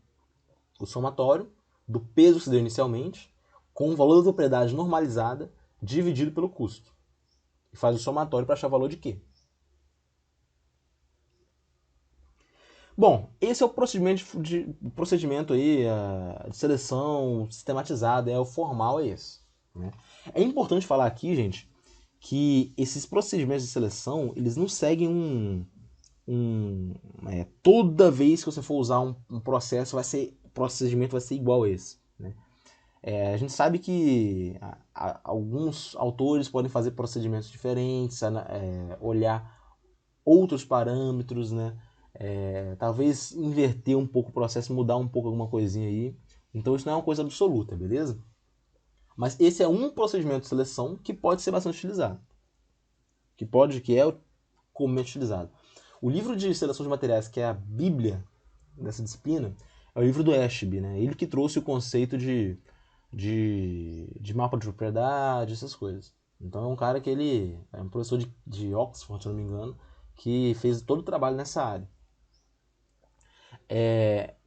o somatório do peso que se deu inicialmente com o valor da propriedade normalizada dividido pelo custo. E faz o somatório para achar o valor de quê? Bom, esse é o procedimento aí, de seleção sistematizado, o formal é esse. Né? É importante falar aqui, gente, que esses procedimentos de seleção, eles não seguem toda vez que você for usar um processo, o procedimento vai ser igual a esse. Né? A gente sabe que alguns autores podem fazer procedimentos diferentes, olhar outros parâmetros, né? Talvez inverter um pouco o processo, mudar um pouco alguma coisinha aí. Então isso não é uma coisa absoluta, beleza? Mas esse é um procedimento de seleção que pode ser bastante utilizado. Que é comumente utilizado. O livro de seleção de materiais, que é a bíblia dessa disciplina, é o livro do Ashby, né? Ele que trouxe o conceito de mapa de propriedade, essas coisas. Então é um cara que ele é um professor de Oxford, se não me engano, que fez todo o trabalho nessa área.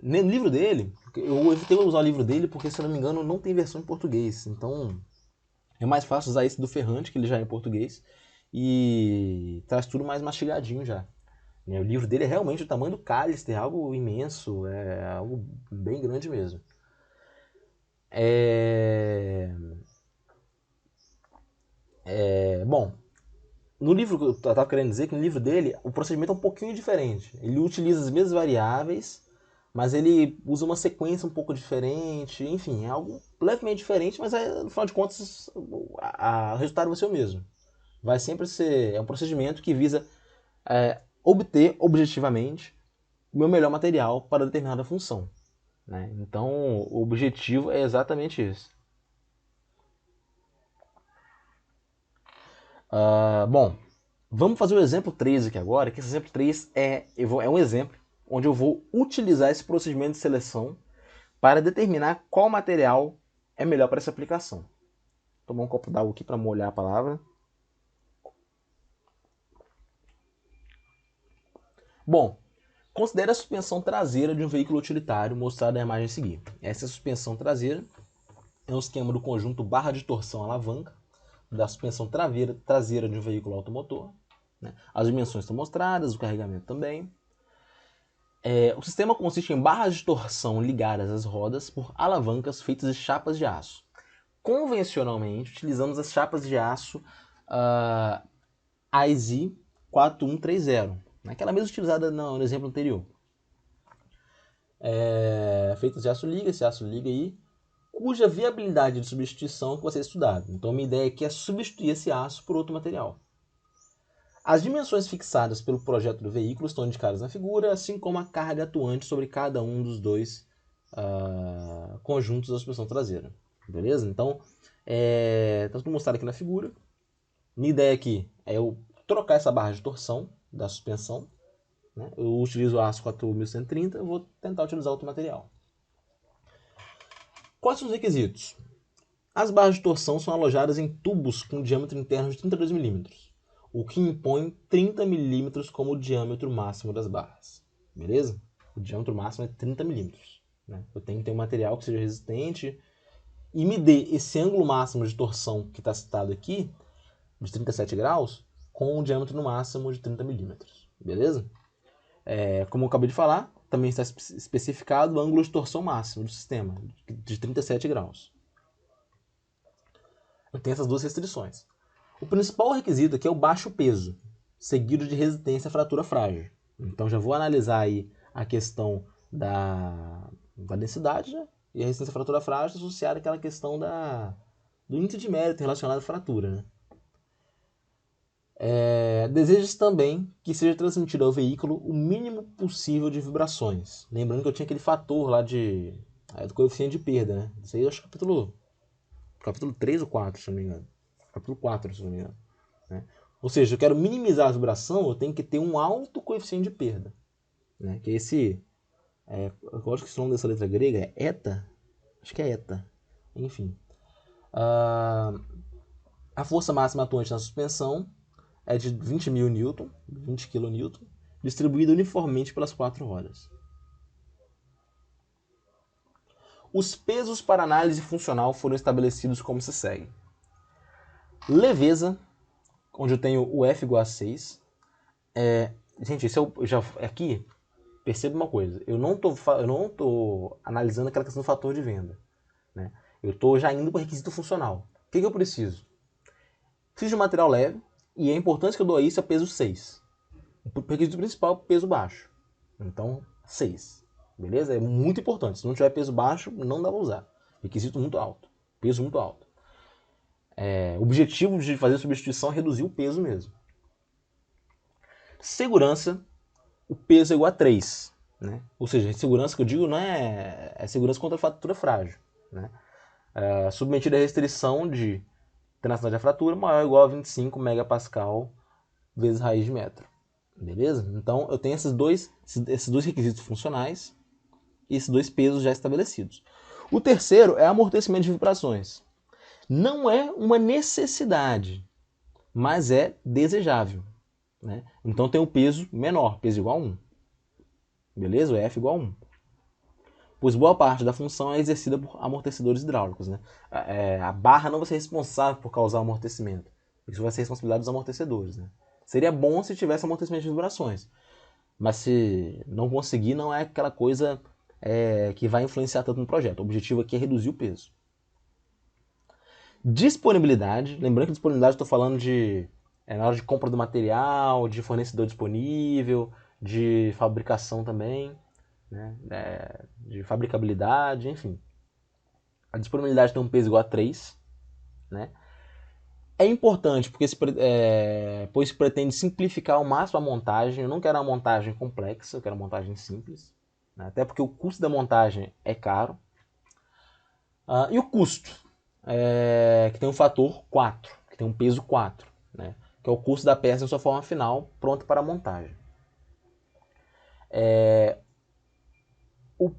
No livro dele, eu evitei usar o livro dele porque, se eu não me engano, não tem versão em português. Então é mais fácil usar esse do Ferrante, que ele já é em português, e traz tudo mais mastigadinho já. O livro dele é realmente o tamanho do cálice, é algo imenso, é algo bem grande mesmo. Bom, no livro que eu estava querendo dizer que no livro dele o procedimento é um pouquinho diferente. Ele utiliza as mesmas variáveis, mas ele usa uma sequência um pouco diferente, enfim, é algo levemente diferente, mas no final de contas o resultado vai ser o mesmo. Vai sempre ser um procedimento que visa obter objetivamente o meu melhor material para determinada função. Né? Então o objetivo é exatamente esse. Bom, vamos fazer o exemplo 3 aqui agora, que esse exemplo 3 é um exemplo onde eu vou utilizar esse procedimento de seleção para determinar qual material é melhor para essa aplicação. Vou tomar um copo d'água aqui para molhar a palavra. Bom, considere a suspensão traseira de um veículo utilitário mostrada na imagem a seguir. Essa suspensão traseira é um esquema do conjunto barra de torção alavanca da suspensão traseira de um veículo automotor. Né? As dimensões estão mostradas, o carregamento também. O sistema consiste em barras de torção ligadas às rodas por alavancas feitas de chapas de aço. Convencionalmente, utilizamos as chapas de aço IZ 4130, aquela mesma utilizada no exemplo anterior. Feitas de aço liga, esse aço liga aí, cuja viabilidade de substituição que vai ser estudada. Então, a minha ideia aqui é substituir esse aço por outro material. As dimensões fixadas pelo projeto do veículo estão indicadas na figura, assim como a carga atuante sobre cada um dos dois conjuntos da suspensão traseira. Beleza? Então, está tudo mostrado aqui na figura. Minha ideia aqui é eu trocar essa barra de torção da suspensão. Né? Eu utilizo o aço 4130, eu vou tentar utilizar outro material. Quais são os requisitos? As barras de torção são alojadas em tubos com diâmetro interno de 32 mm, o que impõe 30 mm como o diâmetro máximo das barras. Beleza? O diâmetro máximo é 30 mm. Né? Eu tenho que ter um material que seja resistente e me dê esse ângulo máximo de torção que está citado aqui, de 37 graus, com um diâmetro no máximo de 30 mm. Beleza? Como eu acabei de falar, também está especificado o ângulo de torção máximo do sistema, de 37 graus. Tem essas duas restrições. O principal requisito aqui é o baixo peso, seguido de resistência à fratura frágil. Então já vou analisar aí a questão da densidade, né? E a resistência à fratura frágil associada àquela questão do índice de mérito relacionado à fratura. Né? Deseja-se também que seja transmitido ao veículo o mínimo possível de vibrações. Lembrando que eu tinha aquele fator lá do coeficiente de perda. Né? Isso aí eu acho que capítulo 3 ou 4, se não me engano. Capítulo 4, se não me engano. Né? Ou seja, eu quero minimizar a vibração, eu tenho que ter um alto coeficiente de perda. Né? Que é esse... eu acho que o nome dessa letra grega é eta. Acho que é eta. Enfim. A força máxima atuante na suspensão é de 20.000 Newton, 20 kN, distribuída uniformemente pelas 4 rodas. Os pesos para análise funcional foram estabelecidos como se segue. Leveza, onde eu tenho o F igual a 6. Gente, isso aqui, perceba uma coisa. Eu não tô analisando aquela questão do fator de venda. Né? Eu estou já indo para o requisito funcional. O que eu preciso? Preciso de um material leve, e a importância que eu dou a isso é peso 6. O requisito principal é peso baixo. Então, 6. Beleza? É muito importante. Se não tiver peso baixo, não dá para usar. Requisito muito alto. Peso muito alto. O objetivo de fazer a substituição é reduzir o peso mesmo. Segurança, o peso é igual a 3. Né? Ou seja, segurança que eu digo não é segurança contra a fratura frágil. Né? Submetida à restrição de tenacidade da fratura maior ou igual a 25 megapascal vezes raiz de metro. Beleza? Então eu tenho esses dois requisitos funcionais e esses dois pesos já estabelecidos. O terceiro é amortecimento de vibrações. Não é uma necessidade, mas é desejável. Né? Então tem o peso menor, peso igual a 1. Beleza? O F igual a 1. Pois boa parte da função é exercida por amortecedores hidráulicos. Né? A barra não vai ser responsável por causar amortecimento. Isso vai ser responsabilidade dos amortecedores. Né? Seria bom se tivesse amortecimento de vibrações. Mas se não conseguir, não é aquela coisa que vai influenciar tanto no projeto. O objetivo aqui é reduzir o peso. Disponibilidade. Lembrando que disponibilidade eu estou falando de na hora de compra do material, de fornecedor disponível, de fabricação também, né? De fabricabilidade, enfim. A disponibilidade tem um peso igual a 3. Né? É importante pois pretende simplificar ao máximo a montagem. Eu não quero uma montagem complexa, eu quero uma montagem simples. Né? Até porque o custo da montagem é caro. E o custo, que tem um fator 4, que tem um peso 4, né? Que é o custo da peça em sua forma final, pronta para a montagem. O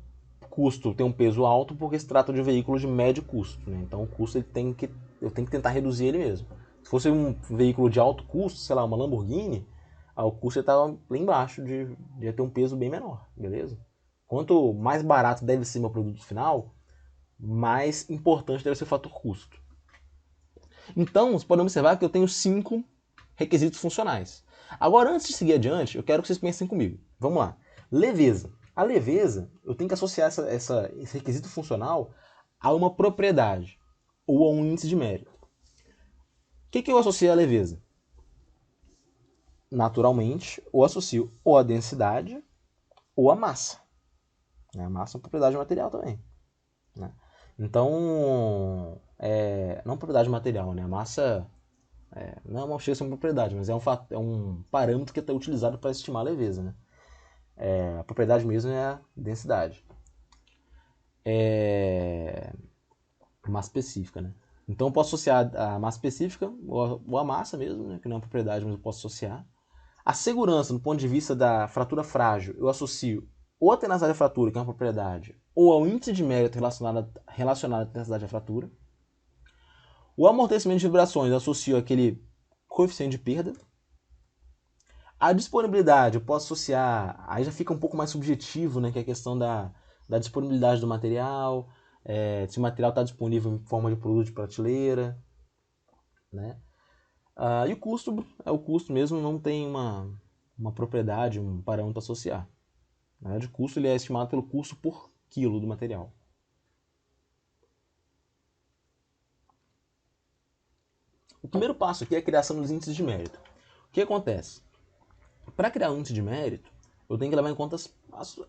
custo tem um peso alto porque se trata de um veículo de médio custo. Né? Então o custo eu tenho que tentar reduzir ele mesmo. Se fosse um veículo de alto custo, sei lá, uma Lamborghini, o custo estava lá embaixo de ter um peso bem menor, beleza? Quanto mais barato deve ser meu produto final, mais importante deve ser o fator custo. Então, vocês podem observar que eu tenho 5 requisitos funcionais. Agora, antes de seguir adiante, eu quero que vocês pensem comigo. Vamos lá. Leveza. A leveza, eu tenho que associar esse requisito funcional a uma propriedade ou a um índice de mérito. O que eu associo à leveza? Naturalmente, ou associo ou a densidade ou a massa. A massa é uma propriedade material também. Né? Então, não propriedade material, né? A massa não chega a ser uma propriedade, mas é um parâmetro que é utilizado para estimar a leveza. Né? A propriedade mesmo é a densidade. Massa específica, né? Então eu posso associar a massa específica, ou a massa mesmo, né? Que não é uma propriedade, mas eu posso associar. A segurança, do ponto de vista da fratura frágil, eu associo ou a tenacidade da fratura, que é uma propriedade, ou ao índice de mérito relacionado à tenacidade da fratura. O amortecimento de vibrações, eu associo aquele coeficiente de perda. A disponibilidade, eu posso associar, aí já fica um pouco mais subjetivo, né, que é a questão da disponibilidade do material, se o material está disponível em forma de produto de prateleira. Né? E o custo, o custo mesmo, não tem uma propriedade, um parâmetro para associar. Na verdade, o custo ele é estimado pelo custo por quilo do material. O primeiro passo aqui é a criação dos índices de mérito. O que acontece? Para criar um índice de mérito, eu tenho que levar em conta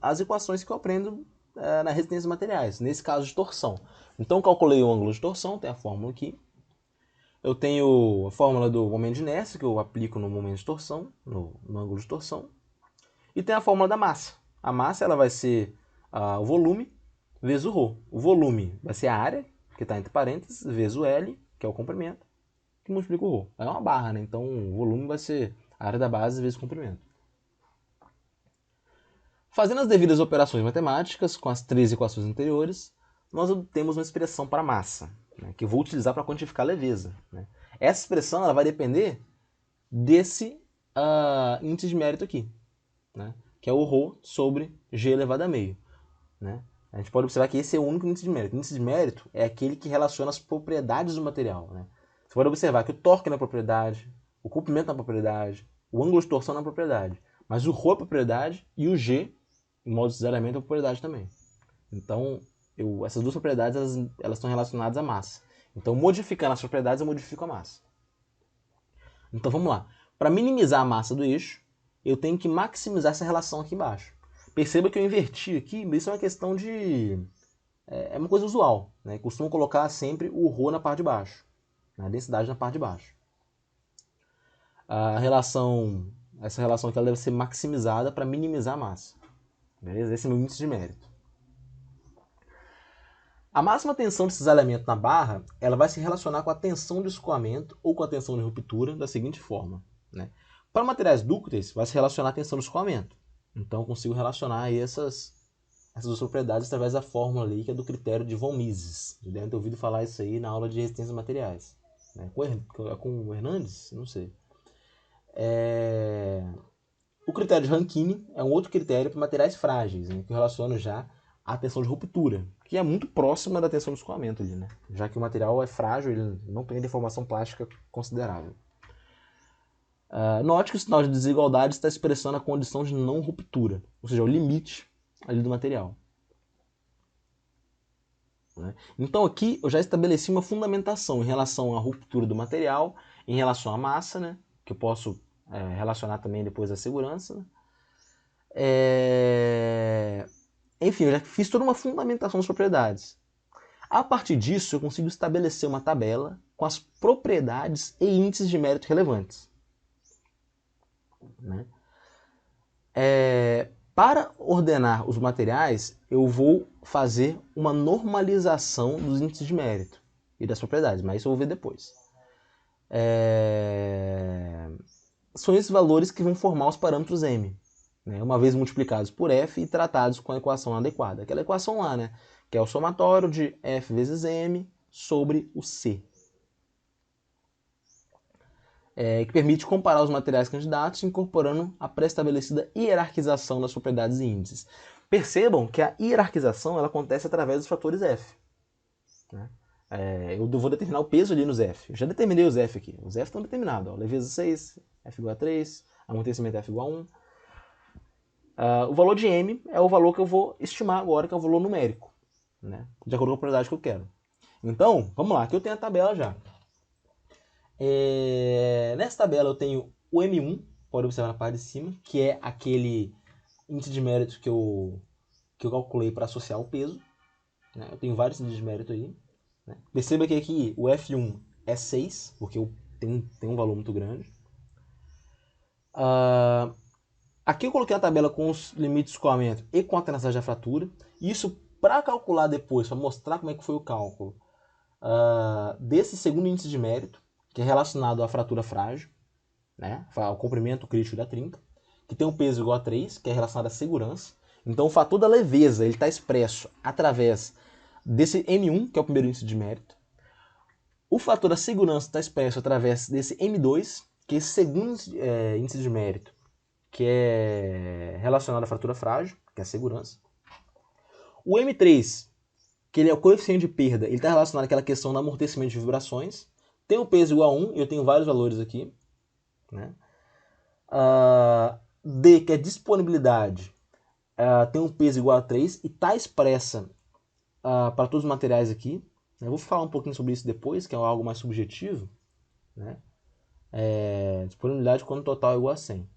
as equações que eu aprendo na resistência de materiais, nesse caso de torção. Então, calculei o ângulo de torção, tem a fórmula aqui. Eu tenho a fórmula do momento de inércia, que eu aplico no momento de torção, no ângulo de torção. E tem a fórmula da massa. A massa ela vai ser o volume vezes o ρ. O volume vai ser a área, que está entre parênteses, vezes o L, que é o comprimento. que multiplica o ρ. É uma barra, né? Então o volume vai ser a área da base vezes o comprimento. Fazendo as devidas operações matemáticas com as 3 equações anteriores, nós obtemos uma expressão para massa, né, que eu vou utilizar para quantificar a leveza. Né? Essa expressão ela vai depender desse índice de mérito aqui, né, que é o ρ sobre g elevado a meio. Né? A gente pode observar que esse é o único índice de mérito. O índice de mérito é aquele que relaciona as propriedades do material. Né? Você pode observar que o torque é na propriedade, o comprimento na propriedade, o ângulo de torção na propriedade, mas o ρ é propriedade e o g, em modo de zeramento, é propriedade também. Então, essas duas propriedades elas estão relacionadas à massa. Então, modificando as propriedades, eu modifico a massa. Então, vamos lá. Para minimizar a massa do eixo, eu tenho que maximizar essa relação aqui embaixo. Perceba que eu inverti aqui, mas isso é uma questão de... É uma coisa usual. Né? Costumo colocar sempre o ρ na parte de baixo. A densidade na parte de baixo. Essa relação aqui ela deve ser maximizada para minimizar a massa. Beleza? Esse é o meu índice de mérito. A máxima tensão desses elementos na barra ela vai se relacionar com a tensão de escoamento ou com a tensão de ruptura da seguinte forma. Né? Para materiais dúcteis, vai se relacionar a tensão de escoamento. Então, eu consigo relacionar aí essas duas propriedades através da fórmula ali, que é do critério de von Mises. Vocês devem ter ouvido falar isso aí na aula de resistência de materiais. Né? Com o Hernandes? Não sei. O critério de Rankine é um outro critério para materiais frágeis, né? Que eu relaciono já à tensão de ruptura, que é muito próxima da tensão de escoamento ali, né? Já que o material é frágil, ele não tem deformação plástica considerável. Note que o sinal de desigualdade está expressando a condição de não ruptura, ou seja, o limite ali do material. Né? Então aqui eu já estabeleci uma fundamentação em relação à ruptura do material, em relação à massa, né? Que eu posso relacionar também depois à segurança. Né? Enfim, eu já fiz toda uma fundamentação das propriedades. A partir disso, eu consigo estabelecer uma tabela com as propriedades e índices de mérito relevantes. Né? Para ordenar os materiais, eu vou fazer uma normalização dos índices de mérito e das propriedades, mas isso eu vou ver depois. São esses valores que vão formar os parâmetros M, né? Uma vez multiplicados por F e tratados com a equação adequada. Aquela equação lá, né? Que é o somatório de F vezes M sobre o C. Que permite comparar os materiais candidatos incorporando a pré-estabelecida hierarquização das propriedades e índices. Percebam que a hierarquização ela acontece através dos fatores F. Né? Eu vou determinar o peso ali nos F. Eu já determinei os F aqui. Os F estão determinados. Ó. Leveza 6, F igual a 3, amortecimento F igual a 1. O valor de M é o valor que eu vou estimar agora, que é o valor numérico, né? De acordo com a propriedade que eu quero. Então, vamos lá, aqui eu tenho a tabela já. Nessa tabela eu tenho o M1, pode observar na parte de cima, que é aquele índice de mérito que eu calculei para associar o peso. Né? Eu tenho vários índices de mérito aí. Né? Perceba que aqui o F1 é 6, porque tem um valor muito grande. Aqui eu coloquei a tabela com os limites de escoamento e com a tenacidade da fratura. Isso para calcular depois, para mostrar como é que foi o cálculo desse segundo índice de mérito, que é relacionado à fratura frágil, né, ao comprimento crítico da trinca, que tem um peso igual a 3, que é relacionado à segurança. Então o fator da leveza está expresso através desse M1, que é o primeiro índice de mérito. O fator da segurança está expresso através desse M2, que é esse segundo índice de mérito, que é relacionado à fratura frágil, que é a segurança. O M3, que ele é o coeficiente de perda, ele está relacionado àquela questão do amortecimento de vibrações. Tem um peso igual a 1, e eu tenho vários valores aqui. Né? D, que é disponibilidade, tem um peso igual a 3 e está expressa para todos os materiais aqui. Eu vou falar um pouquinho sobre isso depois, que é algo mais subjetivo. Né? Disponibilidade quando o total é igual a 100.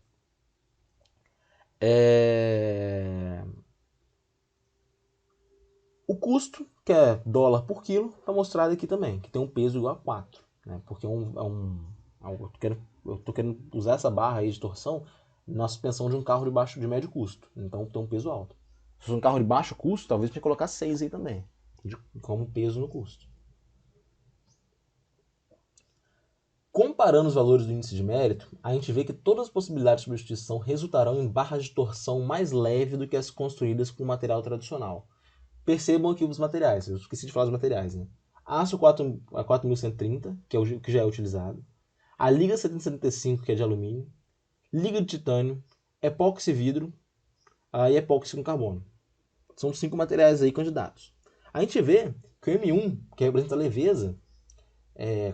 O custo, que é dólar por quilo, está mostrado aqui também, que tem um peso igual a 4. Né? Porque eu estou querendo usar essa barra aí de torção na suspensão de um carro de médio custo. Então tem um peso alto. Se fosse um carro de baixo custo, talvez tinha que colocar 6 aí também, como peso no custo. comparando os valores do índice de mérito, a gente vê que todas as possibilidades de substituição resultarão em barras de torção mais leve do que as construídas com material tradicional. Percebam aqui os materiais, eu esqueci de falar dos materiais, né? Aço 4130, que é o que já é utilizado. A liga 775, que é de alumínio. Liga de titânio. Epóxi vidro. E epóxi com carbono. São 5 materiais aí candidatos. A gente vê que o M1, que representa a leveza,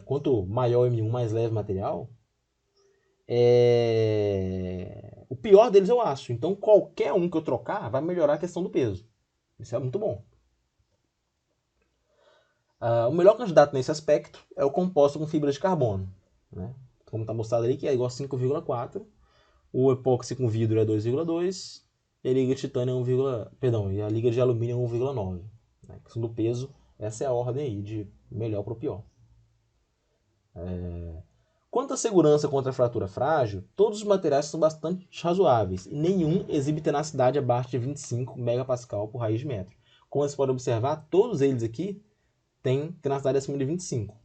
quanto maior o M1, mais leve o material, o pior deles é o aço. Então qualquer um que eu trocar vai melhorar a questão do peso. Isso é muito bom. O melhor candidato nesse aspecto é o composto com fibra de carbono, né? Como está mostrado ali, que é igual a 5,4. O epóxi com vidro é 2,2. E a liga de titânio é 1, perdão, e a liga de alumínio é 1,9. Né? A questão do peso, essa é a ordem aí, de melhor para o pior. Quanto à segurança contra a fratura frágil, todos os materiais são bastante razoáveis e nenhum exibe tenacidade abaixo de 25 megapascal por raiz de metro. Como vocês podem observar, todos eles aqui têm tenacidade acima de 25.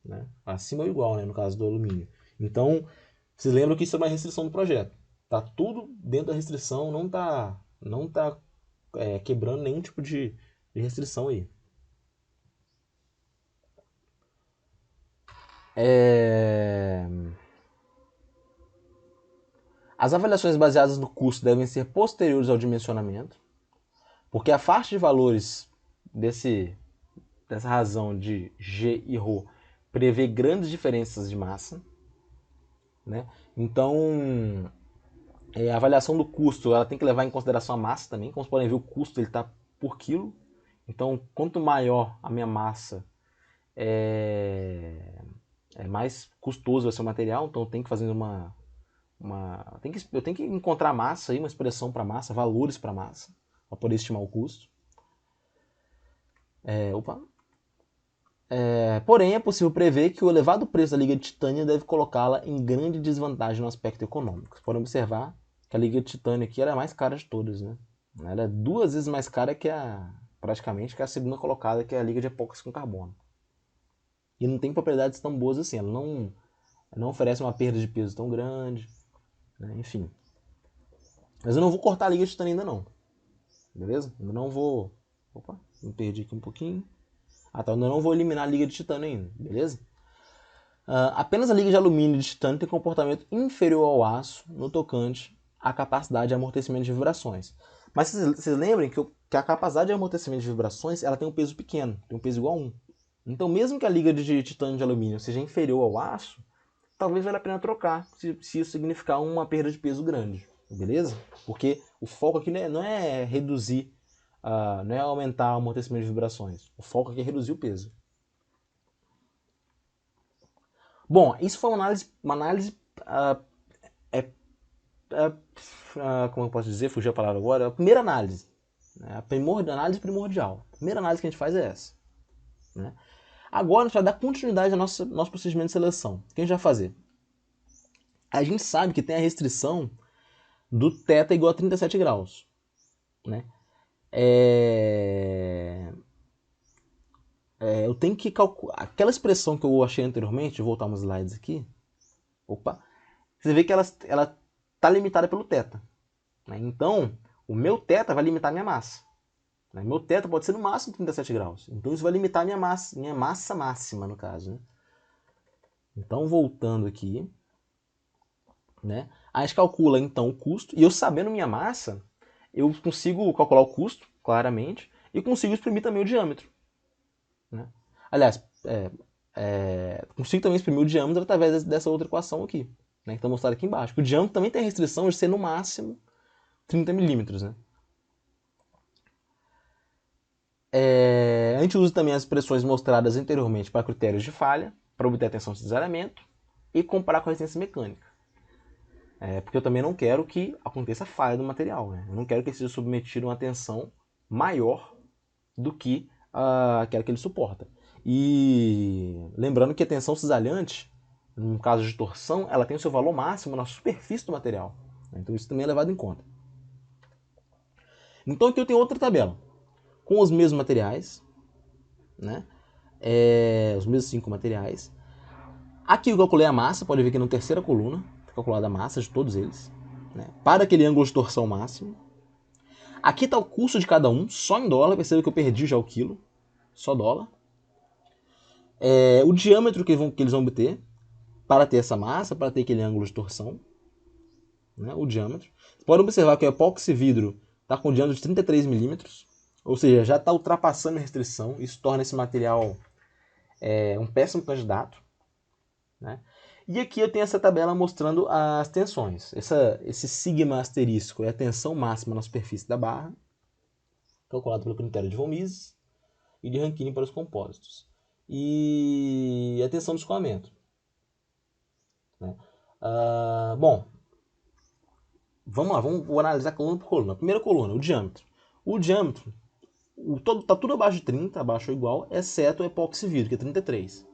Né? Acima ou igual, né, no caso do alumínio. Então, vocês lembram que isso é uma restrição do projeto. Tá tudo dentro da restrição, não tá quebrando nenhum tipo de restrição aí. As avaliações baseadas no custo devem ser posteriores ao dimensionamento, porque a faixa de valores dessa razão de G e Rho prevê grandes diferenças de massa, né? Então, a avaliação do custo ela tem que levar em consideração a massa também. Como vocês podem ver, o custo está por quilo. Então, quanto maior a minha massa, mais custoso vai ser o material. Então, eu tenho que fazer eu tenho que encontrar massa aí, uma expressão para massa, valores para massa, para poder estimar o custo. Porém, é possível prever que o elevado preço da liga de titânio deve colocá-la em grande desvantagem no aspecto econômico. Vocês podem observar que a liga de titânio aqui era a mais cara de todas, né? Ela é 2 vezes mais cara que praticamente que a segunda colocada, que é a liga de epóxi com carbono. E não tem propriedades tão boas assim. Ela não oferece uma perda de peso tão grande, né? Enfim. Mas eu não vou cortar a liga de titânio ainda não. Beleza? Eu não vou... Opa, me perdi aqui um pouquinho. Tá, eu não vou eliminar a liga de titânio ainda, beleza? Apenas a liga de alumínio e de titânio tem comportamento inferior ao aço no tocante à capacidade de amortecimento de vibrações. Mas vocês lembrem que a capacidade de amortecimento de vibrações ela tem um peso pequeno, tem um peso igual a 1. Então, mesmo que a liga de titânio e de alumínio seja inferior ao aço, talvez valha a pena trocar, se isso significar uma perda de peso grande, beleza? Porque o foco aqui não é reduzir, não é aumentar o amortecimento de vibrações. O foco aqui é reduzir o peso. Bom, isso foi uma análise como eu posso dizer, fugiu a palavra agora, a primeira análise. Né? A análise primordial. A primeira análise que a gente faz é essa. Né? Agora a gente vai dar continuidade ao nosso procedimento de seleção. O que a gente vai fazer? A gente sabe que tem a restrição do θ igual a 37 graus. Né? Eu tenho que calcular. Aquela expressão que eu achei anteriormente, vou voltar uns slides aqui. Opa! Você vê que ela está limitada pelo θ. Né? Então, o meu θ vai limitar a minha massa. Né? Meu θ pode ser no máximo 37 graus. Então, isso vai limitar a minha massa máxima, no caso. Né? Então, voltando aqui, né? A gente calcula, então, o custo. E eu sabendo minha massa, eu consigo calcular o custo, claramente, e consigo exprimir também o diâmetro. Né? Aliás, consigo também exprimir o diâmetro através dessa outra equação aqui, né, que está mostrada aqui embaixo. O diâmetro também tem a restrição de ser no máximo 30 milímetros. Né? A gente usa também as expressões mostradas anteriormente para critérios de falha, para obter a tensão de cisalhamento e comparar com a resistência mecânica. Porque eu também não quero que aconteça falha do material. Né? Eu não quero que ele seja submetido a uma tensão maior do que aquela que ele suporta. E lembrando que a tensão cisalhante, no caso de torção, ela tem o seu valor máximo na superfície do material. Então isso também é levado em conta. Então aqui eu tenho outra tabela, com os mesmos materiais, né? Os mesmos 5 materiais. Aqui eu calculei a massa, pode ver que na terceira coluna, está calculada a massa de todos eles, né, para aquele ângulo de torção máximo. Aqui está o custo de cada um, só em dólar, perceba que eu perdi já o quilo, só dólar. O diâmetro que eles vão obter para ter essa massa, para ter aquele ângulo de torção, né, o diâmetro. Vocês podem observar que o epóxi vidro está com um diâmetro de 33 milímetros, ou seja, já está ultrapassando a restrição, isso torna esse material um péssimo candidato, né? E aqui eu tenho essa tabela mostrando as tensões. Esse sigma asterisco é a tensão máxima na superfície da barra, calculado pelo critério de von Mises e de Rankine para os compósitos. E a tensão de escoamento, né? Bom, vamos lá, vou analisar coluna por coluna. Primeira coluna, o diâmetro. O diâmetro está tudo abaixo de 30, abaixo ou igual, exceto o epóxi vidro, que é 33.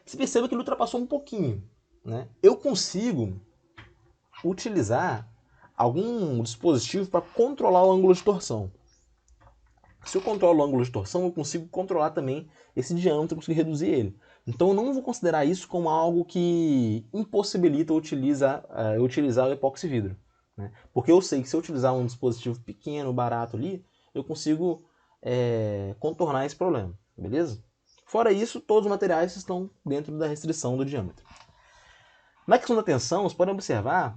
Você perceba que ele ultrapassou um pouquinho, né? Eu consigo utilizar algum dispositivo para controlar o ângulo de torção. Se eu controlo o ângulo de torção, eu consigo controlar também esse diâmetro, eu consigo reduzir ele. Então eu não vou considerar isso como algo que impossibilita utilizar o epóxi vidro, né? Porque eu sei que se eu utilizar um dispositivo pequeno, barato ali, eu consigo contornar esse problema, beleza? Fora isso, todos os materiais estão dentro da restrição do diâmetro. Na questão da tensão, vocês podem observar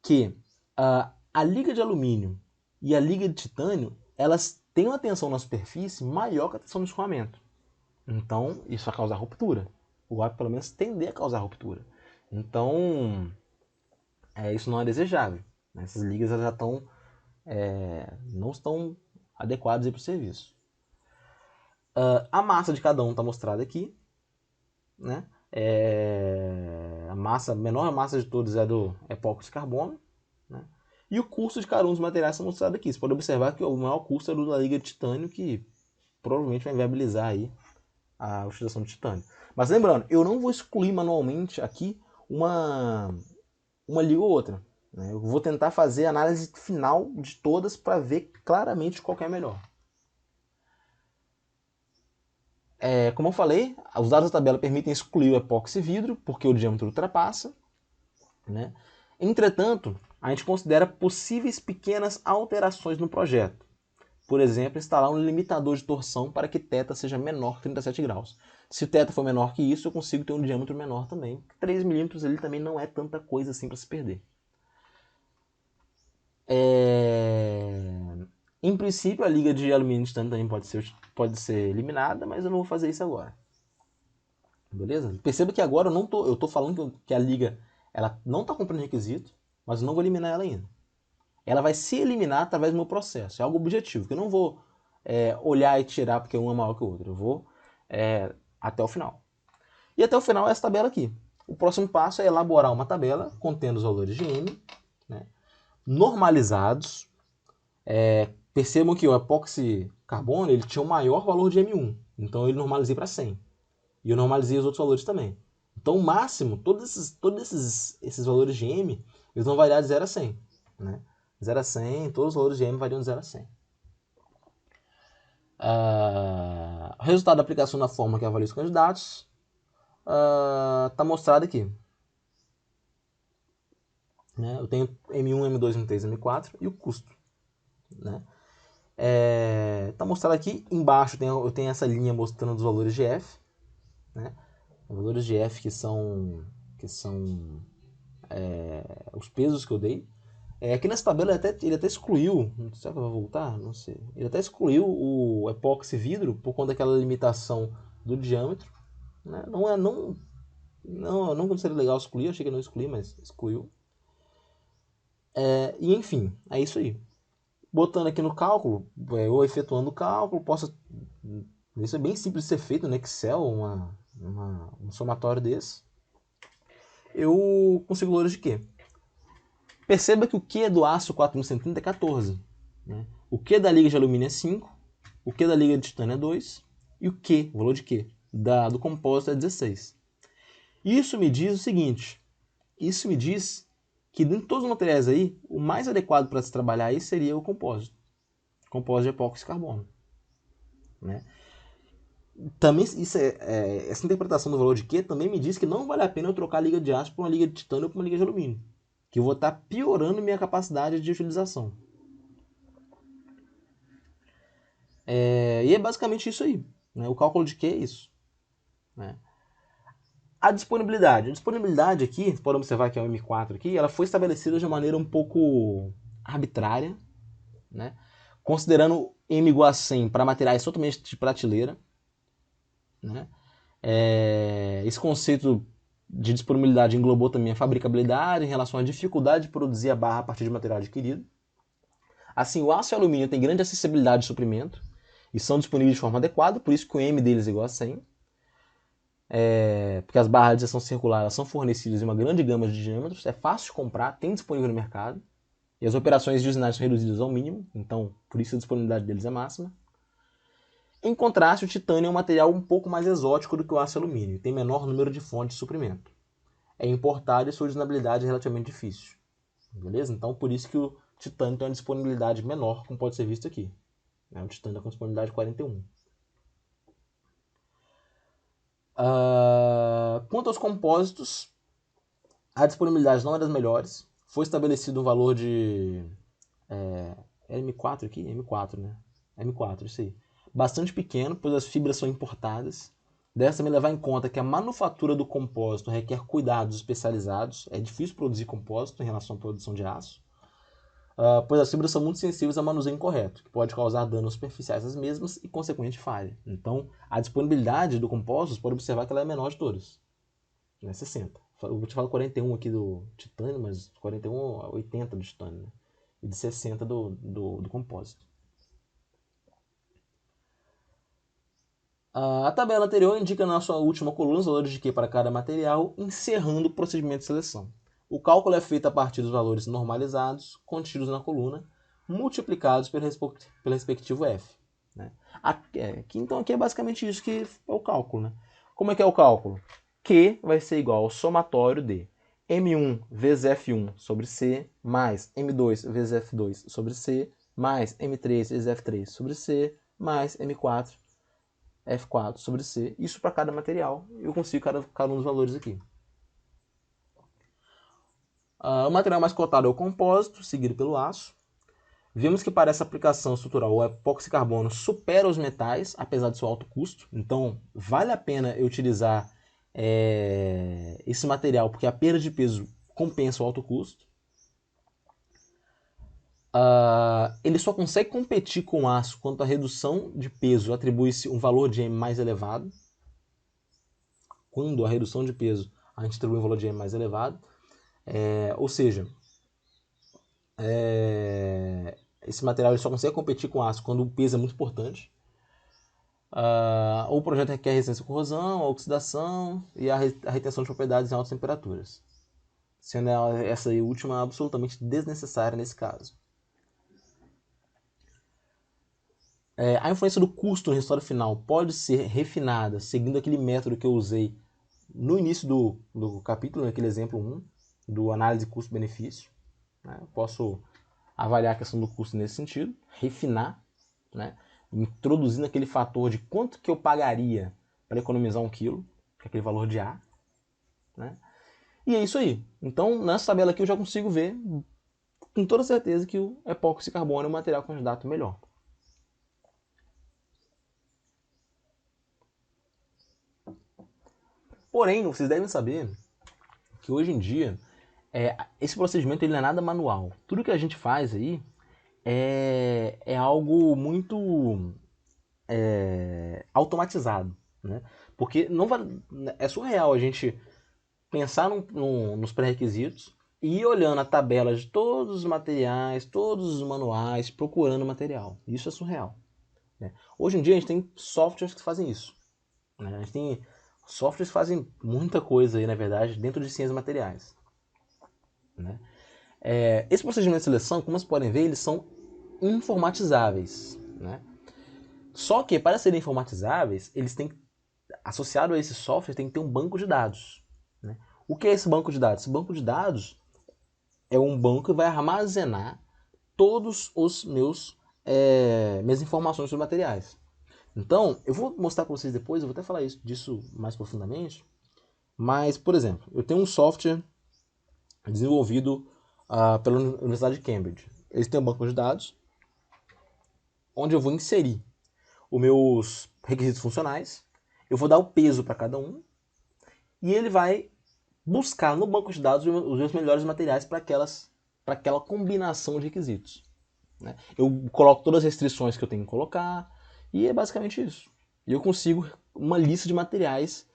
que a liga de alumínio e a liga de titânio, elas têm uma tensão na superfície maior que a tensão no escoamento. Então, isso vai causar ruptura. Ou vai, pelo menos, tender a causar ruptura. Então, isso não é desejável, né? Essas ligas já não estão adequadas para o serviço. A massa de cada um está mostrada aqui, né? A menor massa de todos é do epóxi de carbono, né? E o custo de cada um dos materiais está mostrado aqui. Você pode observar que o maior custo é do da liga de titânio, que provavelmente vai viabilizar aí a utilização de titânio. Mas lembrando, eu não vou excluir manualmente aqui uma liga ou outra, né? Eu vou tentar fazer a análise final de todas para ver claramente qual que é melhor. Como eu falei, os dados da tabela permitem excluir o epóxi vidro, porque o diâmetro ultrapassa, né? Entretanto, a gente considera possíveis pequenas alterações no projeto. Por exemplo, instalar um limitador de torção para que θ seja menor que 37 graus. Se θ for menor que isso, eu consigo ter um diâmetro menor também. 3 milímetros ali também não é tanta coisa assim para se perder. Em princípio, a liga de alumínio e titânio também pode ser eliminada, mas eu não vou fazer isso agora. Beleza? Perceba que agora eu estou falando que a liga ela não está cumprindo requisito, mas eu não vou eliminar ela ainda. Ela vai se eliminar através do meu processo. É algo objetivo, que eu não vou olhar e tirar porque um é maior que o outro. Eu vou até o final. E até o final é essa tabela aqui. O próximo passo é elaborar uma tabela contendo os valores de M, né, normalizados. Percebam que o epóxi carbono ele tinha o maior valor de M1, então eu normalizei para 100. E eu normalizei os outros valores também. Então o máximo, todos esses valores de M, eles vão variar de 0 a 100. Né? 0 a 100, todos os valores de M variam de 0 a 100. O resultado da aplicação da fórmula que avalia os candidatos está mostrado aqui. Né? Eu tenho M1, M2, M3, M4 e o custo. Né? Está mostrado aqui. Embaixo eu tenho essa linha mostrando os valores de F. Né? Os valores de F que são os pesos que eu dei. Aqui nessa tabela ele até excluiu, não sei se vai voltar, não sei. Ele até excluiu o epóxi vidro por conta daquela limitação do diâmetro. Né? Não seria legal excluir, achei que não excluí, mas excluiu. E enfim, é isso aí. Botando aqui no cálculo, ou efetuando o cálculo, isso é bem simples de ser feito no Excel, um somatório desse. Eu consigo valores de Q. Perceba que o Q do aço 4130 é 14. Né? O Q da liga de alumínio é 5, o Q da liga de titânio é 2, e o Q, o valor de Q, do compósito é 16. Isso me diz o seguinte, isso me diz que de todos os materiais aí, o mais adequado para se trabalhar aí seria o compósito de epóxi de carbono. Né? Também essa interpretação do valor de Q também me diz que não vale a pena eu trocar a liga de aço por uma liga de titânio ou por uma liga de alumínio. Que eu vou estar piorando minha capacidade de utilização. E é basicamente isso aí. Né? O cálculo de Q é isso. Né? A disponibilidade aqui, você pode observar que é o M4 aqui, ela foi estabelecida de uma maneira um pouco arbitrária, né? Considerando M igual a 100 para materiais totalmente de prateleira. Né? Esse conceito de disponibilidade englobou também a fabricabilidade em relação à dificuldade de produzir a barra a partir de material adquirido. Assim, o aço e o alumínio têm grande acessibilidade de suprimento e são disponíveis de forma adequada, por isso que o M deles é igual a 100. Porque as barras de ação circular elas são fornecidas em uma grande gama de diâmetros, é fácil de comprar, tem disponível no mercado, e as operações de usinagem são reduzidas ao mínimo, então por isso a disponibilidade deles é máxima. Em contraste, o titânio é um material um pouco mais exótico do que o aço e o alumínio, tem menor número de fontes de suprimento. É importado e sua usinabilidade é relativamente difícil. Beleza? Então por isso que o titânio tem uma disponibilidade menor, como pode ser visto aqui. O titânio com disponibilidade 41. Quanto aos compósitos, a disponibilidade não é das melhores. Foi estabelecido um valor de M4 aqui? M4, né? M4, isso aí. Bastante pequeno, pois as fibras são importadas. Deve também levar em conta que a manufatura do compósito requer cuidados especializados. É difícil produzir compósito em relação à produção de aço, pois as fibras são muito sensíveis ao manuseio incorreto, que pode causar danos superficiais às mesmas e, consequente, falha. Então, a disponibilidade do compósito, pode observar que ela é a menor de todas. 60. Eu vou te falar 41 aqui do titânio, mas 41 a 80 do titânio, né? E de 60 do compósito. A tabela anterior indica na sua última coluna os valores de Q para cada material, encerrando o procedimento de seleção. O cálculo é feito a partir dos valores normalizados contidos na coluna, multiplicados pelo respectivo F. Né? Então aqui é basicamente isso que é o cálculo. Né? Como é que é o cálculo? Q vai ser igual ao somatório de M1 vezes F1 sobre C, mais M2 vezes F2 sobre C, mais M3 vezes F3 sobre C, mais M4 F4 sobre C, isso para cada material, eu consigo cada um dos valores aqui. O material mais cotado é o compósito, seguido pelo aço. Vimos que para essa aplicação estrutural o epóxi carbono supera os metais, apesar de seu alto custo, então vale a pena eu utilizar esse material, porque a perda de peso compensa o alto custo. Ele só consegue competir com o aço quando a redução de peso atribui-se um valor de M mais elevado. Quando a redução de peso a gente atribui um valor de M mais elevado. Ou seja, esse material ele só consegue competir com o aço quando o peso é muito importante. O projeto requer resistência à corrosão, à oxidação e a retenção de propriedades em altas temperaturas, sendo essa última absolutamente desnecessária nesse caso. A influência do custo no resultado final pode ser refinada seguindo aquele método que eu usei no início do capítulo, naquele exemplo 1, do análise custo-benefício. Né? Posso avaliar a questão do custo nesse sentido, refinar, né? Introduzindo aquele fator de quanto que eu pagaria para economizar 1 kg, que é aquele valor de A. Né? E é isso aí. Então, nessa tabela aqui eu já consigo ver com toda certeza que o epóxi carbono é o material candidato melhor. Porém, vocês devem saber que hoje em dia esse procedimento ele não é nada manual. Tudo que a gente faz aí é algo muito automatizado. Né? Porque não vai, é surreal a gente pensar nos pré-requisitos e ir olhando a tabela de todos os materiais, todos os manuais, procurando material. Isso é surreal. Né? Hoje em dia a gente tem softwares que fazem isso. Né? A gente tem softwares que fazem muita coisa aí, na verdade, dentro de ciências materiais. Né? Esse procedimento de seleção, como vocês podem ver, eles são informatizáveis. Né? Só que para serem informatizáveis, eles têm, associado a esse software, tem que ter um banco de dados. Né? O que é esse banco de dados? Esse banco de dados é um banco que vai armazenar todos os minhas informações sobre materiais. Então, eu vou mostrar para vocês depois, eu vou até falar disso mais profundamente, mas, por exemplo, eu tenho um software desenvolvido pela Universidade de Cambridge. Eles têm um banco de dados, onde eu vou inserir os meus requisitos funcionais, eu vou dar o peso para cada um, e ele vai buscar no banco de dados os meus melhores materiais para aquela combinação de requisitos. Né? Eu coloco todas as restrições que eu tenho que colocar, e é basicamente isso. E eu consigo uma lista de materiais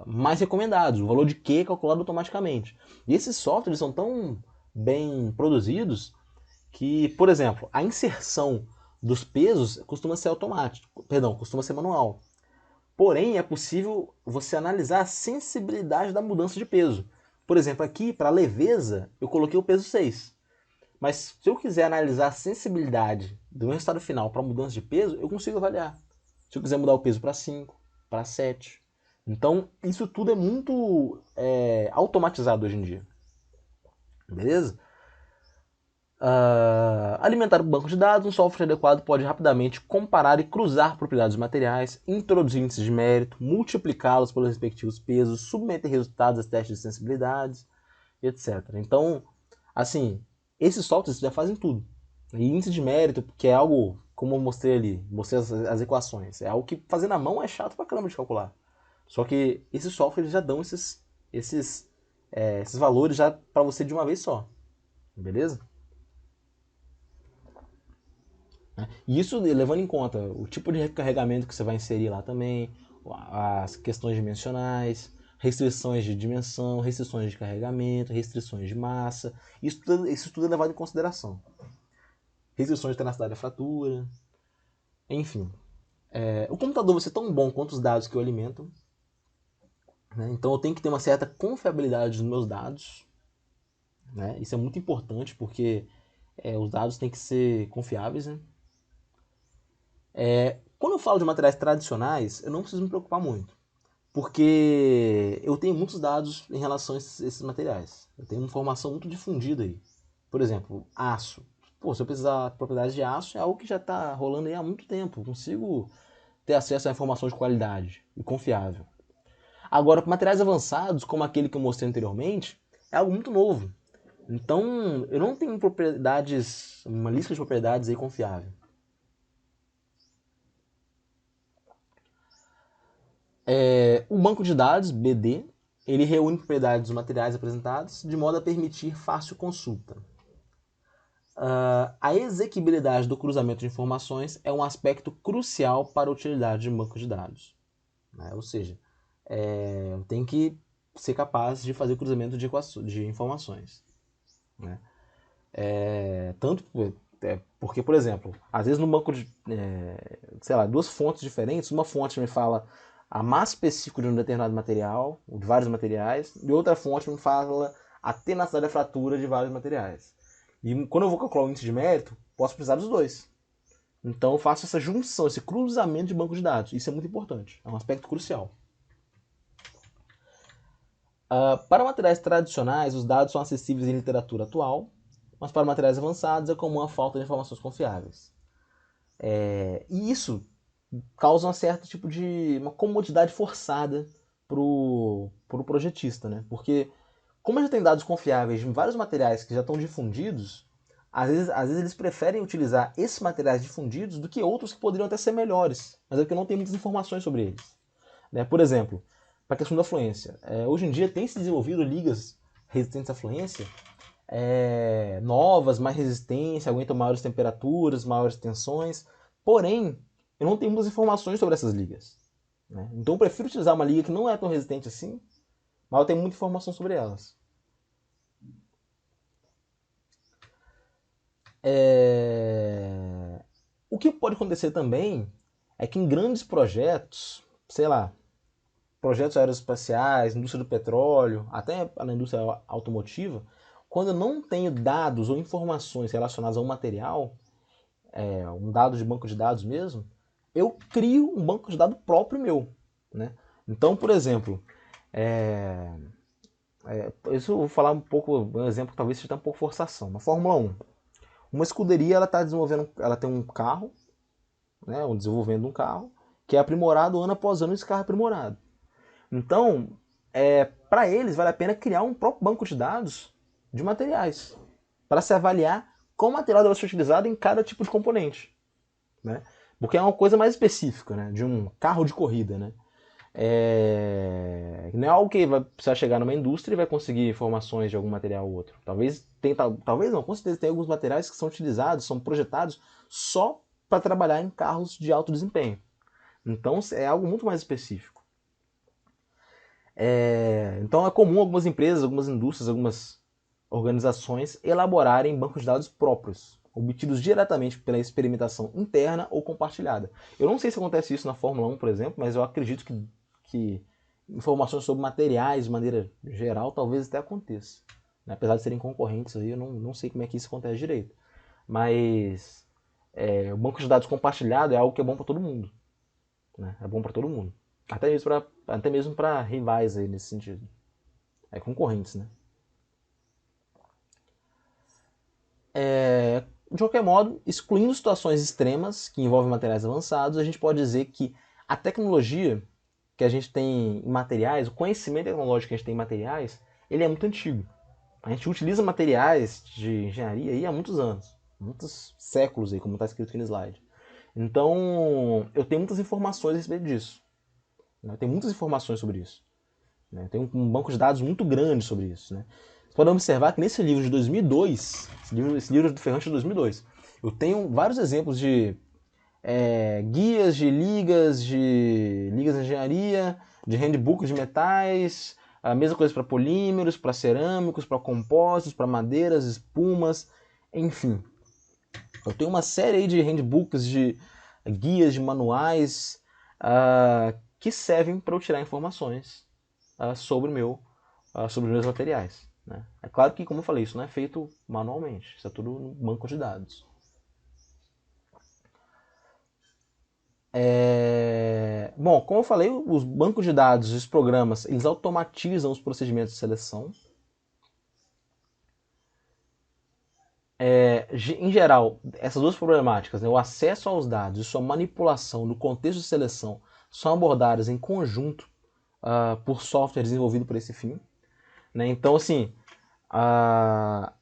mais recomendados, o valor de Q é calculado automaticamente. E esses softwares são tão bem produzidos que, por exemplo, a inserção dos pesos costuma ser automático, perdão, costuma ser manual. Porém, é possível você analisar a sensibilidade da mudança de peso. Por exemplo, aqui, para leveza, eu coloquei o peso 6. Mas se eu quiser analisar a sensibilidade do meu resultado final para mudança de peso, eu consigo avaliar. Se eu quiser mudar o peso para 5, para 7. Então, isso tudo é muito automatizado hoje em dia. Beleza? Alimentar o banco de dados, um software adequado pode rapidamente comparar e cruzar propriedades materiais, introduzir índices de mérito, multiplicá-los pelos respectivos pesos, submeter resultados a testes de sensibilidades, etc. Então, assim, esses softwares já fazem tudo. E índice de mérito, que é algo, como eu mostrei ali, mostrei as equações, é algo que fazer na mão é chato pra caramba de calcular. Só que esses softwares já dão esses valores já para você de uma vez só. Beleza? E isso levando em conta o tipo de recarregamento que você vai inserir lá também, as questões dimensionais, restrições de dimensão, restrições de carregamento, restrições de massa. Isso tudo é levado em consideração. Restrições de tenacidade da fratura, enfim. O computador vai ser tão bom quanto os dados que eu alimento. Né? Então eu tenho que ter uma certa confiabilidade nos meus dados. Né? Isso é muito importante porque os dados têm que ser confiáveis. Né? Quando eu falo de materiais tradicionais, eu não preciso me preocupar muito, porque eu tenho muitos dados em relação a esses materiais. Eu tenho uma informação muito difundida aí. Por exemplo, aço. Pô, se eu precisar de propriedades de aço, é algo que já está rolando aí há muito tempo. Eu consigo ter acesso a informação de qualidade e confiável. Agora, para materiais avançados, como aquele que eu mostrei anteriormente, é algo muito novo. Então, eu não tenho propriedades, uma lista de propriedades aí confiável. O banco de dados, BD, ele reúne propriedades dos materiais apresentados de modo a permitir fácil consulta. A exequibilidade do cruzamento de informações é um aspecto crucial para a utilidade de um banco de dados. Né? Ou seja, eu tenho que ser capaz de fazer cruzamento de informações. Né? Tanto porque, por exemplo, às vezes no banco de, sei lá, duas fontes diferentes, uma fonte me fala a massa específica de um determinado material, ou de vários materiais, e outra fonte me fala a tenacidade da fratura de vários materiais. E quando eu vou calcular o índice de mérito, posso precisar dos dois. Então eu faço essa junção, esse cruzamento de banco de dados. Isso é muito importante, é um aspecto crucial. Para materiais tradicionais, os dados são acessíveis em literatura atual, mas para materiais avançados é comum a falta de informações confiáveis. E isso causa um certo tipo de uma comodidade forçada pro projetista, né? Porque como já tem dados confiáveis em vários materiais que já estão difundidos, às vezes eles preferem utilizar esses materiais difundidos do que outros que poderiam até ser melhores, mas é porque não tem muitas informações sobre eles. Né? Por exemplo, para a questão da fluência. Hoje em dia tem se desenvolvido ligas resistentes à fluência novas, mais resistência, aguentam maiores temperaturas, maiores tensões. Porém, eu não tenho muitas informações sobre essas ligas. Né? Então eu prefiro utilizar uma liga que não é tão resistente assim, mas eu tenho muita informação sobre elas. O que pode acontecer também é que em grandes projetos, sei lá, projetos aeroespaciais, indústria do petróleo, até na indústria automotiva, quando eu não tenho dados ou informações relacionadas a um material, um dado de banco de dados mesmo, eu crio um banco de dados próprio meu. Né? Então, por exemplo, isso eu vou falar um pouco, um exemplo que talvez seja um pouco forçação. Na Fórmula 1, uma escuderia ela está desenvolvendo, ela tem um carro, né, desenvolvendo um carro, que é aprimorado ano após ano, esse carro é aprimorado. Então, para eles, vale a pena criar um próprio banco de dados de materiais, para se avaliar qual material deve ser utilizado em cada tipo de componente. Né? Porque é uma coisa mais específica, né, de um carro de corrida. Né? Não é algo que você vai chegar numa indústria e vai conseguir informações de algum material ou outro. Talvez não, com certeza tem alguns materiais que são utilizados, são projetados só para trabalhar em carros de alto desempenho. Então é algo muito mais específico. Então é comum algumas empresas, algumas indústrias, algumas organizações elaborarem bancos de dados próprios, obtidos diretamente pela experimentação interna ou compartilhada. Eu não sei se acontece isso na Fórmula 1, por exemplo, mas eu acredito que informações sobre materiais de maneira geral talvez até aconteça. Apesar de serem concorrentes, aí eu não sei como é que isso acontece direito. Mas o banco de dados compartilhado é algo que é bom para todo mundo. Né? É bom para todo mundo. Até mesmo para rivais aí nesse sentido. Concorrentes, né? De qualquer modo, excluindo situações extremas que envolvem materiais avançados, a gente pode dizer que a tecnologia que a gente tem em materiais, o conhecimento tecnológico que a gente tem em materiais, ele é muito antigo. A gente utiliza materiais de engenharia aí há muitos anos, muitos séculos aí, como está escrito aqui no slide. Então, eu tenho muitas informações a respeito disso. Eu tenho muitas informações sobre isso. Eu tenho um banco de dados muito grande sobre isso. Você pode observar que nesse livro de 2002, esse livro do Ferrante de 2002, eu tenho vários exemplos de guias de ligas de engenharia, de handbook de metais, a mesma coisa para polímeros, para cerâmicos, para compósitos, para madeiras, espumas, enfim. Eu tenho uma série aí de handbooks, de guias, de manuais que servem para eu tirar informações sobre os meus materiais. Né? É claro que, como eu falei, isso não é feito manualmente, isso é tudo no banco de dados. Bom, como eu falei, os bancos de dados, os programas, eles automatizam os procedimentos de seleção. Em geral, essas duas problemáticas, né, o acesso aos dados e sua manipulação no contexto de seleção, são abordadas em conjunto por software desenvolvido para esse fim. Né? Então, assim,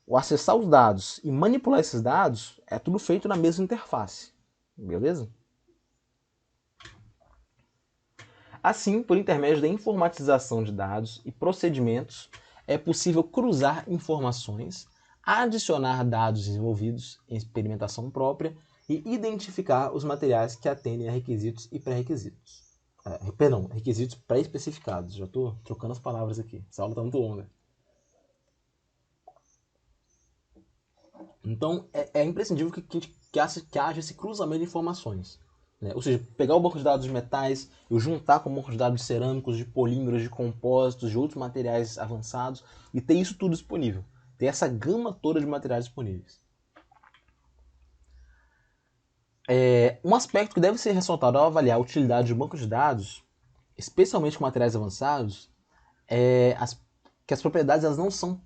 o acessar os dados e manipular esses dados é tudo feito na mesma interface. Beleza? Assim, por intermédio da informatização de dados e procedimentos, é possível cruzar informações, adicionar dados desenvolvidos em experimentação própria e identificar os materiais que atendem a requisitos e pré-requisitos. Requisitos pré-especificados. Já estou trocando as palavras aqui. Essa aula está muito longa. Então, é imprescindível que haja esse cruzamento de informações. Né? Ou seja, pegar o banco de dados de metais, eu juntar com o banco de dados de cerâmicos, de polímeros, de compósitos, de outros materiais avançados, e ter isso tudo disponível. Ter essa gama toda de materiais disponíveis. Um aspecto que deve ser ressaltado ao avaliar a utilidade de banco de dados, especialmente com materiais avançados, é que as propriedades elas não são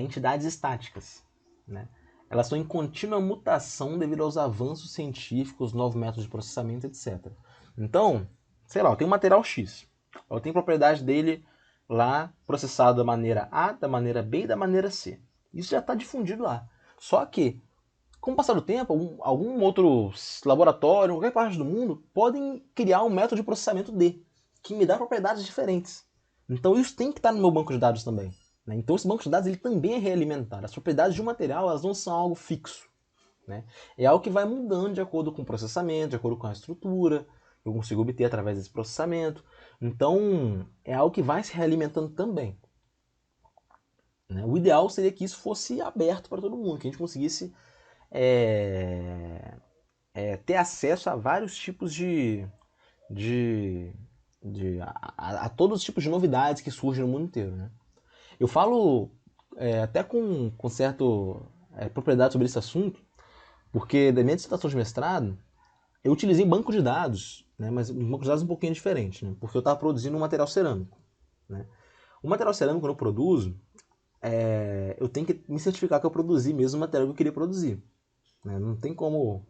entidades estáticas. Né? Elas estão em contínua mutação devido aos avanços científicos, novos métodos de processamento, etc. Então, sei lá, eu tenho um material X. Eu tenho propriedade dele lá processado da maneira A, da maneira B e da maneira C. Isso já está difundido lá. Só que, com o passar do tempo, algum outro laboratório, qualquer parte do mundo, podem criar um método de processamento D, que me dá propriedades diferentes. Então isso tem que estar no meu banco de dados também. Né? Então esse banco de dados ele também é realimentado. As propriedades de um material elas não são algo fixo. Né? É algo que vai mudando de acordo com o processamento, de acordo com a estrutura, que eu consigo obter através desse processamento. Então é algo que vai se realimentando também. Né? O ideal seria que isso fosse aberto para todo mundo, que a gente conseguisse ter acesso a vários tipos a todos os tipos de novidades que surgem no mundo inteiro. Né? Eu falo até com certa propriedade sobre esse assunto, porque da minha dissertação de mestrado, eu utilizei banco de dados, né, mas um banco de dados um pouquinho diferente, né, porque eu estava produzindo um material cerâmico. Né. O material cerâmico, quando eu produzo, eu tenho que me certificar que eu produzi mesmo o material que eu queria produzir. Né. Não tem como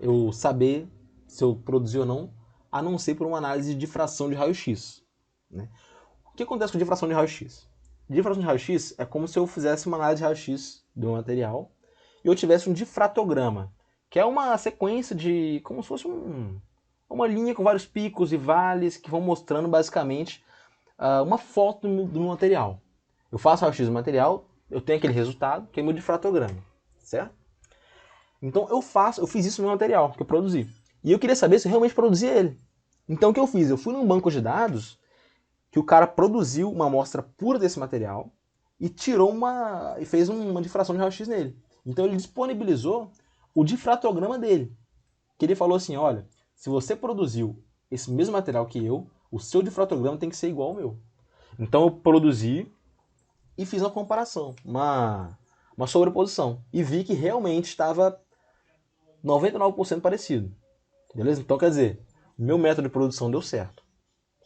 eu saber se eu produzi ou não, a não ser por uma análise de difração de raio-x. Né? O que acontece com difração de raio-x? Difração de raio-x é como se eu fizesse uma análise de raio-x do material e eu tivesse um difratograma, que é uma sequência de, como se fosse uma linha com vários picos e vales que vão mostrando basicamente uma foto do meu material. Eu faço raio-x do material, eu tenho aquele resultado, que é meu difratograma, certo? Então eu fiz isso no meu material que eu produzi. E eu queria saber se eu realmente produzia ele. Então o que eu fiz? Eu fui num banco de dados que o cara produziu uma amostra pura desse material e fez uma difração de raio-x nele. Então ele disponibilizou o difratograma dele. Que ele falou assim, olha, se você produziu esse mesmo material que eu, o seu difratograma tem que ser igual ao meu. Então eu produzi e fiz uma comparação, uma sobreposição. E vi que realmente estava 99% parecido. Beleza? Então quer dizer, meu método de produção deu certo.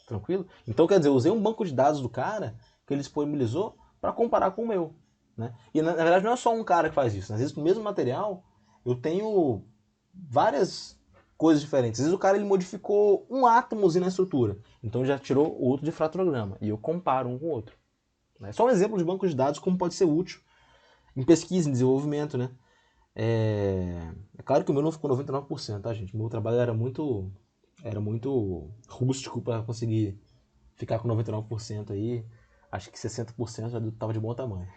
Tranquilo? Então quer dizer, eu usei um banco de dados do cara que ele disponibilizou para comparar com o meu. Né? E na verdade não é só um cara que faz isso. Às vezes no mesmo material eu tenho várias coisas diferentes. Às vezes o cara ele modificou um átomozinho na estrutura. Então já tirou o outro difratograma. E eu comparo um com o outro. É só um exemplo de banco de dados como pode ser útil em pesquisa, em desenvolvimento, né? É claro que o meu não ficou 99%, tá, gente? O meu trabalho era muito rústico para conseguir ficar com 99% aí. Acho que 60% já estava de bom tamanho.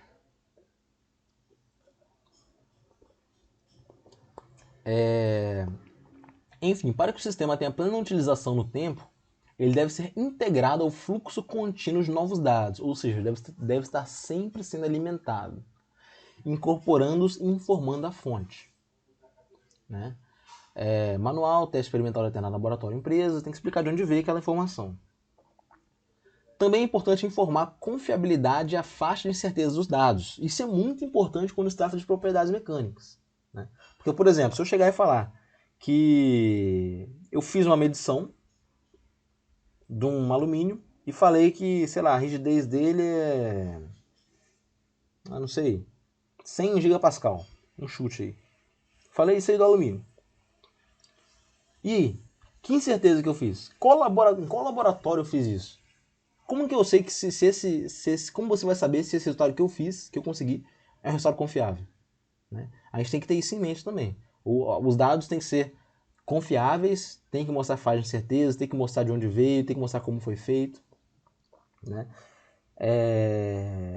Enfim, para que o sistema tenha plena utilização no tempo, ele deve ser integrado ao fluxo contínuo de novos dados, ou seja, deve estar sempre sendo alimentado, incorporando-os e informando a fonte. Né? Manual, teste experimental alternado, laboratório, empresa, tem que explicar de onde veio aquela informação. Também é importante informar a confiabilidade e a faixa de incerteza dos dados. Isso é muito importante quando se trata de propriedades mecânicas. Né? Porque, por exemplo, se eu chegar e falar que eu fiz uma medição de um alumínio e falei que, sei lá, a rigidez dele é, não sei, 100 gigapascal, um chute aí. Falei isso aí do alumínio. E que incerteza que eu fiz? Em qual laboratório eu fiz isso? Como que eu sei que como você vai saber se esse resultado que eu fiz, que eu consegui, é um resultado confiável? Né? A gente tem que ter isso em mente também. Os dados têm que ser confiáveis, tem que mostrar faixa de certeza, tem que mostrar de onde veio, tem que mostrar como foi feito. Né?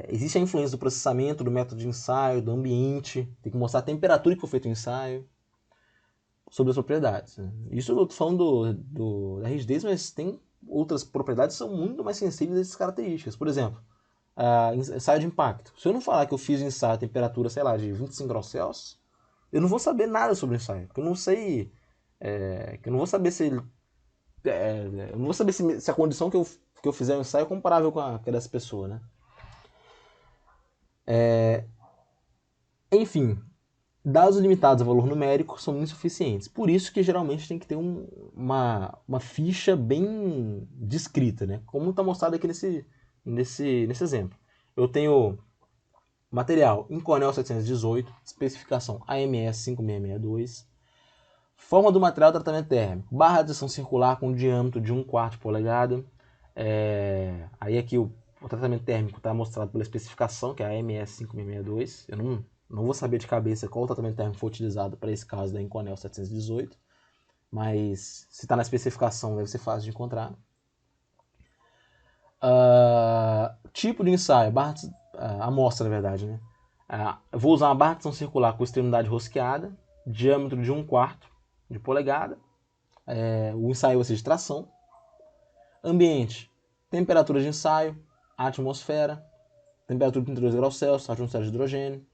Existe a influência do processamento, do método de ensaio, do ambiente, tem que mostrar a temperatura que foi feito o ensaio, sobre as propriedades. Né? Isso eu estou falando da rigidez, mas tem outras propriedades que são muito mais sensíveis a essas características. Por exemplo, ensaio de impacto. Se eu não falar que eu fiz o ensaio a temperatura, sei lá, de 25 graus Celsius, eu não vou saber nada sobre o ensaio. Porque eu não sei. Que eu não vou saber se ele. Eu não vou saber se a condição que eu fizer o ensaio é comparável com a dessa pessoa, né? Enfim, dados limitados a valor numérico são insuficientes. Por isso que geralmente tem que ter uma ficha bem descrita, né? Como está mostrado aqui nesse exemplo. Eu tenho material Inconel 718, especificação AMS 5662, forma do material, tratamento térmico, barra de ação circular com diâmetro de 1/4 de polegada. Aí aqui o tratamento térmico está mostrado pela especificação, que é a AMS 5662. Eu não vou saber de cabeça qual o tratamento térmico foi utilizado para esse caso da Inconel 718, mas se está na especificação deve ser fácil de encontrar. Tipo de ensaio, amostra na verdade, né? Eu vou usar uma barra de ação circular com extremidade rosqueada, diâmetro de 1/4 de polegada, o ensaio vai ser de tração. Ambiente, temperatura de ensaio, atmosfera, temperatura de 32 graus Celsius, atmosfera de hidrogênio.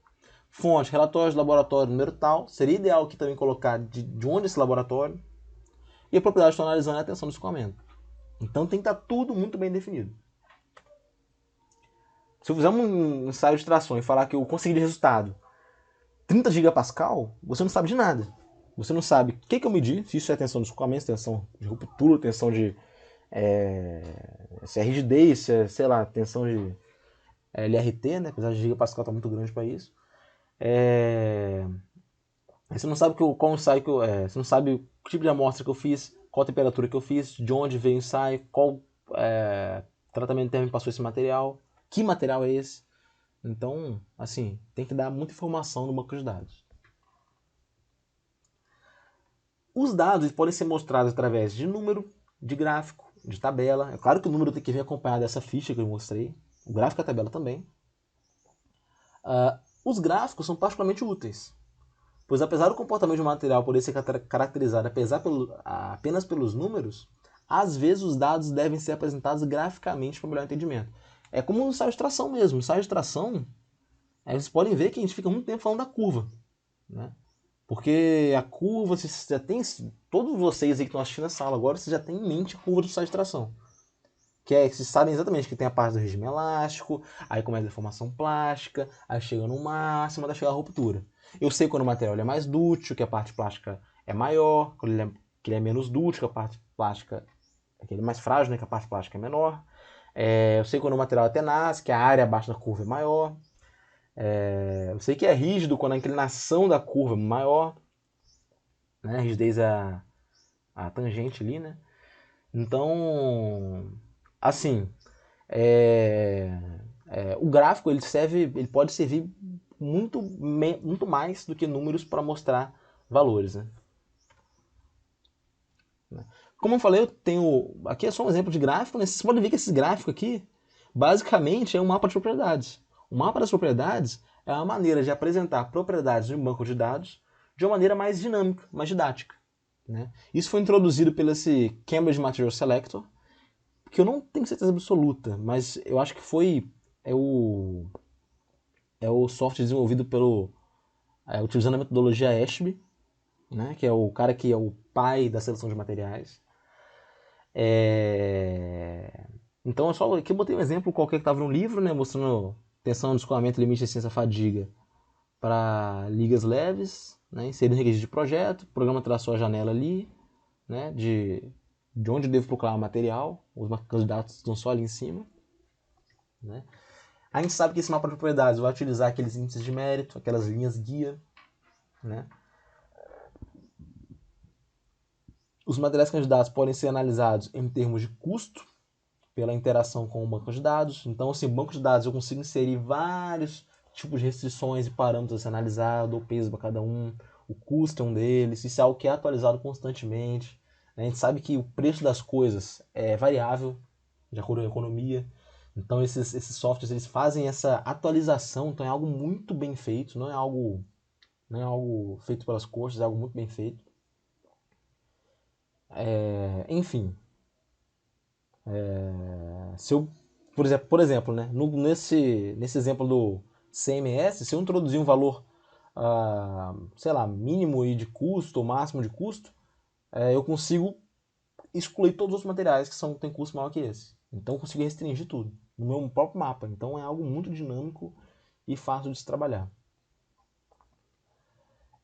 Fonte, relatório de laboratório, número tal. Seria ideal aqui também colocar de onde é esse laboratório. E a propriedade que estou analisando é a tensão do escoamento. Então tem que estar tudo muito bem definido. Se eu fizer um ensaio de tração e falar que eu consegui de resultado 30 gigapascal, você não sabe de nada. Você não sabe o que eu medi, se isso é tensão de escoamento, tensão de ruptura, tensão de... se é rigidez, se é, sei lá, tensão de LRT, né? Apesar de gigapascal estar muito grande para isso. Você não sabe qual ensaio você não sabe tipo de amostra que eu fiz, qual a temperatura que eu fiz, de onde veio o ensaio, qual tratamento térmico passou esse material, que material é esse. Então, assim, tem que dar muita informação no banco de dados. Os dados podem ser mostrados através de número, de gráfico, de tabela. É claro que o número tem que vir acompanhado dessa ficha que eu mostrei. O gráfico e a tabela também. Os gráficos são particularmente úteis, pois apesar do comportamento do material poder ser caracterizado apenas pelos números, às vezes os dados devem ser apresentados graficamente para melhor entendimento. É como no ensaio de tração mesmo. No ensaio de tração, vocês podem ver que a gente fica muito tempo falando da curva, né? Porque a curva, você já tem, todos vocês aí que estão assistindo a sala agora, vocês já têm em mente a curva do ensaio de tração. Que vocês sabem exatamente que tem a parte do regime elástico, aí começa a deformação plástica, aí chega no máximo até chegar a ruptura. Eu sei quando o material é mais dúctil, que a parte plástica é maior, quando que ele é menos dúctil, que a parte plástica que ele é mais frágil, né, que a parte plástica é menor. Eu sei quando o material é tenaz, que a área abaixo da curva é maior. Eu sei que é rígido quando a inclinação da curva é maior, né? A rigidez é a tangente ali, né? Então, assim, o gráfico ele pode servir muito mais do que números para mostrar valores, né? Como eu falei, eu tenho aqui é só um exemplo de gráfico, né? Vocês podem ver que esse gráfico aqui basicamente é um mapa de propriedades. O mapa das propriedades é uma maneira de apresentar propriedades de um banco de dados de uma maneira mais dinâmica, mais didática, né? Isso foi introduzido pelo esse Cambridge Material Selector, que eu não tenho certeza absoluta, mas eu acho que é o software desenvolvido utilizando a metodologia Ashby, né? Que é o cara que é o pai da seleção de materiais. Então eu só aqui eu botei um exemplo qualquer que estava no livro, né, mostrando tensão, descolamento, limite, resistência, fadiga para ligas leves, né, inserindo requisito de projeto, o programa traçou a janela ali, né, de onde eu devo procurar o material, os candidatos estão só ali em cima, né. A gente sabe que esse mapa de propriedades vai utilizar aqueles índices de mérito, aquelas linhas guia, né. Os materiais candidatos podem ser analisados em termos de custo, pela interação com o banco de dados. Então, assim, o banco de dados eu consigo inserir vários tipos de restrições e parâmetros a ser analisado, o peso para cada um, o custo é um deles, isso é algo que é atualizado constantemente. A gente sabe que o preço das coisas é variável, de acordo com a economia. Então, esses softwares eles fazem essa atualização, então é algo muito bem feito, não é algo feito pelas coxas, é algo muito bem feito. Enfim, se eu, por exemplo, né, nesse exemplo do CMS, se eu introduzir um valor, sei lá, mínimo de custo ou máximo de custo, eu consigo excluir todos os materiais que têm custo maior que esse. Então eu consigo restringir tudo no meu próprio mapa. Então é algo muito dinâmico e fácil de se trabalhar.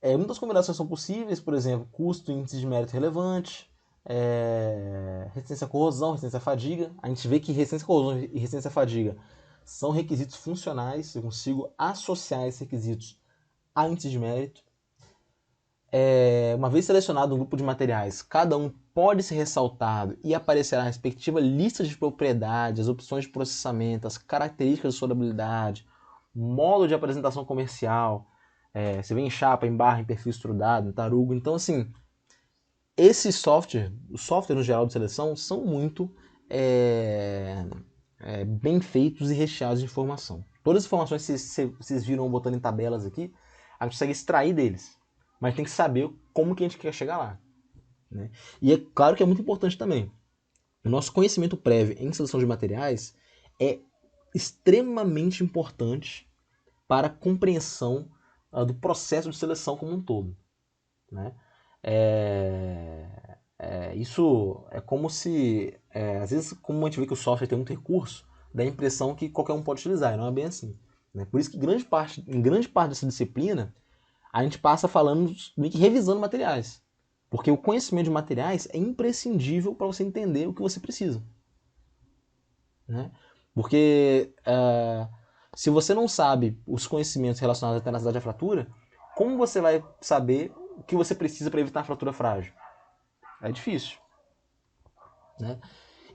Muitas combinações são possíveis, por exemplo, custo, índice de mérito relevante, resistência à corrosão, resistência à fadiga. A gente vê que resistência à corrosão e resistência à fadiga são requisitos funcionais, eu consigo associar esses requisitos a índice de mérito. Uma vez selecionado um grupo de materiais, cada um pode ser ressaltado e aparecerá a respectiva lista de propriedades, as opções de processamento, as características de soldabilidade, modo de apresentação comercial, você vê em chapa, em barra, em perfil extrudado, em tarugo. Então, assim, esse software, os softwares no geral de seleção, são muito bem feitos e recheados de informação. Todas as informações que vocês viram botando em tabelas aqui, a gente consegue extrair deles. Mas tem que saber como que a gente quer chegar lá, né? E é claro que é muito importante também. O nosso conhecimento prévio em seleção de materiais é extremamente importante para a compreensão do processo de seleção como um todo, né? Isso é como se, às vezes, como a gente vê que o software tem muito recurso, dá a impressão que qualquer um pode utilizar, e não é bem assim, né? Por isso que em grande parte dessa disciplina, a gente passa falando, meio que revisando materiais. Porque o conhecimento de materiais é imprescindível para você entender o que você precisa, né? Porque se você não sabe os conhecimentos relacionados à tenacidade da fratura, como você vai saber o que você precisa para evitar a fratura frágil? É difícil, né?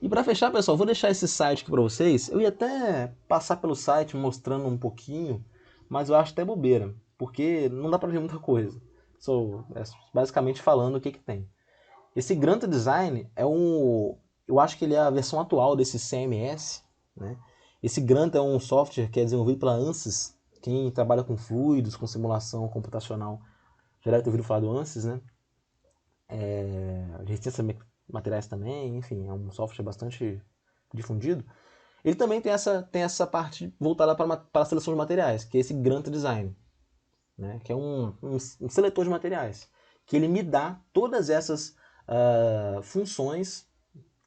E para fechar, pessoal, vou deixar esse site aqui para vocês. Eu ia até passar pelo site mostrando um pouquinho, mas eu acho até bobeira, porque não dá para ver muita coisa. Basicamente falando o que tem. Esse Granta Design é eu acho que ele é a versão atual desse CMS, né? Esse Granta é um software que é desenvolvido pela ANSYS. Quem trabalha com fluidos, com simulação computacional, já deve ter ouvido falar do ANSYS, né? Resistência a materiais também, enfim, é um software bastante difundido. Ele também tem essa parte voltada para a seleção de materiais, que é esse Granta Design, né? Que é um seletor de materiais, que ele me dá todas essas funções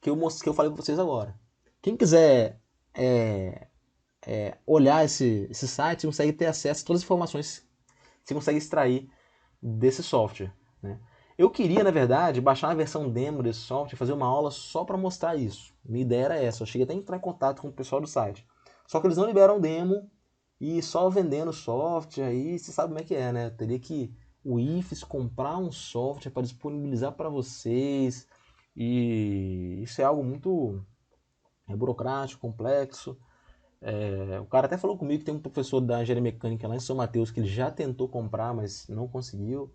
que eu falei para vocês agora. Quem quiser olhar esse site, consegue ter acesso a todas as informações que você consegue extrair desse software, né? Eu queria, na verdade, baixar uma versão demo desse software e fazer uma aula só para mostrar isso. Minha ideia era essa. Eu cheguei até a entrar em contato com o pessoal do site. Só que eles não liberam demo e só vendendo software, aí você sabe como é que é, né? Eu teria que o IFES comprar um software para disponibilizar para vocês. E isso é algo muito burocrático, complexo. O cara até falou comigo que tem um professor da engenharia mecânica lá em São Mateus que ele já tentou comprar, mas não conseguiu,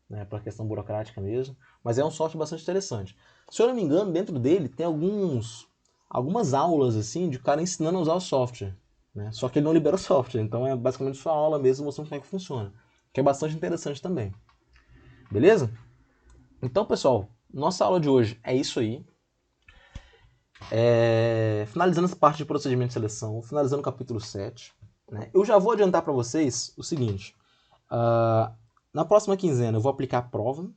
né, para questão burocrática mesmo. Mas é um software bastante interessante. Se eu não me engano, dentro dele tem algumas aulas assim de cara ensinando a usar o software, né? Só que ele não libera o software, então é basicamente só aula mesmo mostrando como é que funciona, que é bastante interessante também. Beleza? Então, pessoal, nossa aula de hoje é isso aí. Finalizando essa parte de procedimento de seleção, finalizando o capítulo 7, né? Eu já vou adiantar para vocês o seguinte: na próxima quinzena eu vou aplicar a prova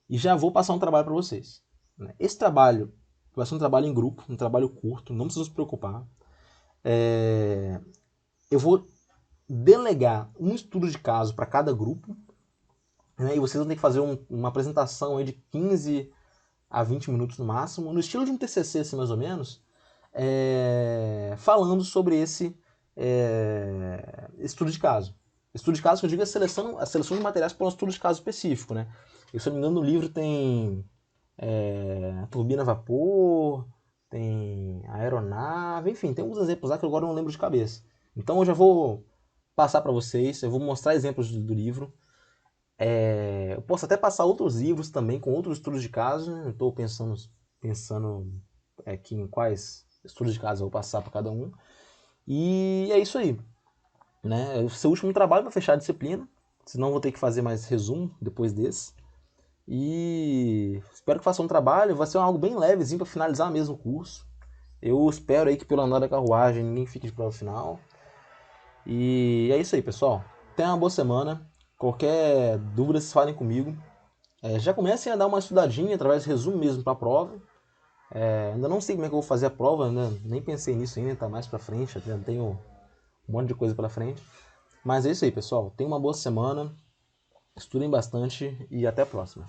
e já vou passar um trabalho para vocês, né? Esse trabalho vai ser um trabalho em grupo, um trabalho curto, não precisa se preocupar. Eu vou delegar um estudo de caso para cada grupo, né? E vocês vão ter que fazer uma apresentação aí de 15 a 20 minutos no máximo, no estilo de um TCC, assim, mais ou menos, falando sobre esse estudo de caso. Estudo de caso que eu digo é a seleção de materiais para um estudo de caso específico, né? E, se eu não me engano, no livro tem turbina a vapor, tem aeronave, enfim, tem alguns exemplos lá que agora eu não lembro de cabeça. Então eu já vou passar para vocês, eu vou mostrar exemplos do livro. Eu posso até passar outros livros também com outros estudos de caso, né? Estou pensando aqui em quais estudos de caso eu vou passar para cada um. E é isso aí, né? É o seu último trabalho para fechar a disciplina, senão vou ter que fazer mais resumo depois desse. E espero que faça um trabalho, vai ser algo bem levezinho para finalizar mesmo o curso. Eu espero aí que pelo andar da carruagem ninguém fique de prova final. E é isso aí, pessoal. Tenha uma boa semana. Qualquer dúvida, vocês falem comigo. Já comecem a dar uma estudadinha através de resumo mesmo para a prova. Ainda não sei como é que eu vou fazer a prova, né? Nem pensei nisso ainda, tá mais para frente, até tenho um monte de coisa pela frente. Mas é isso aí, pessoal. Tenham uma boa semana, estudem bastante e até a próxima.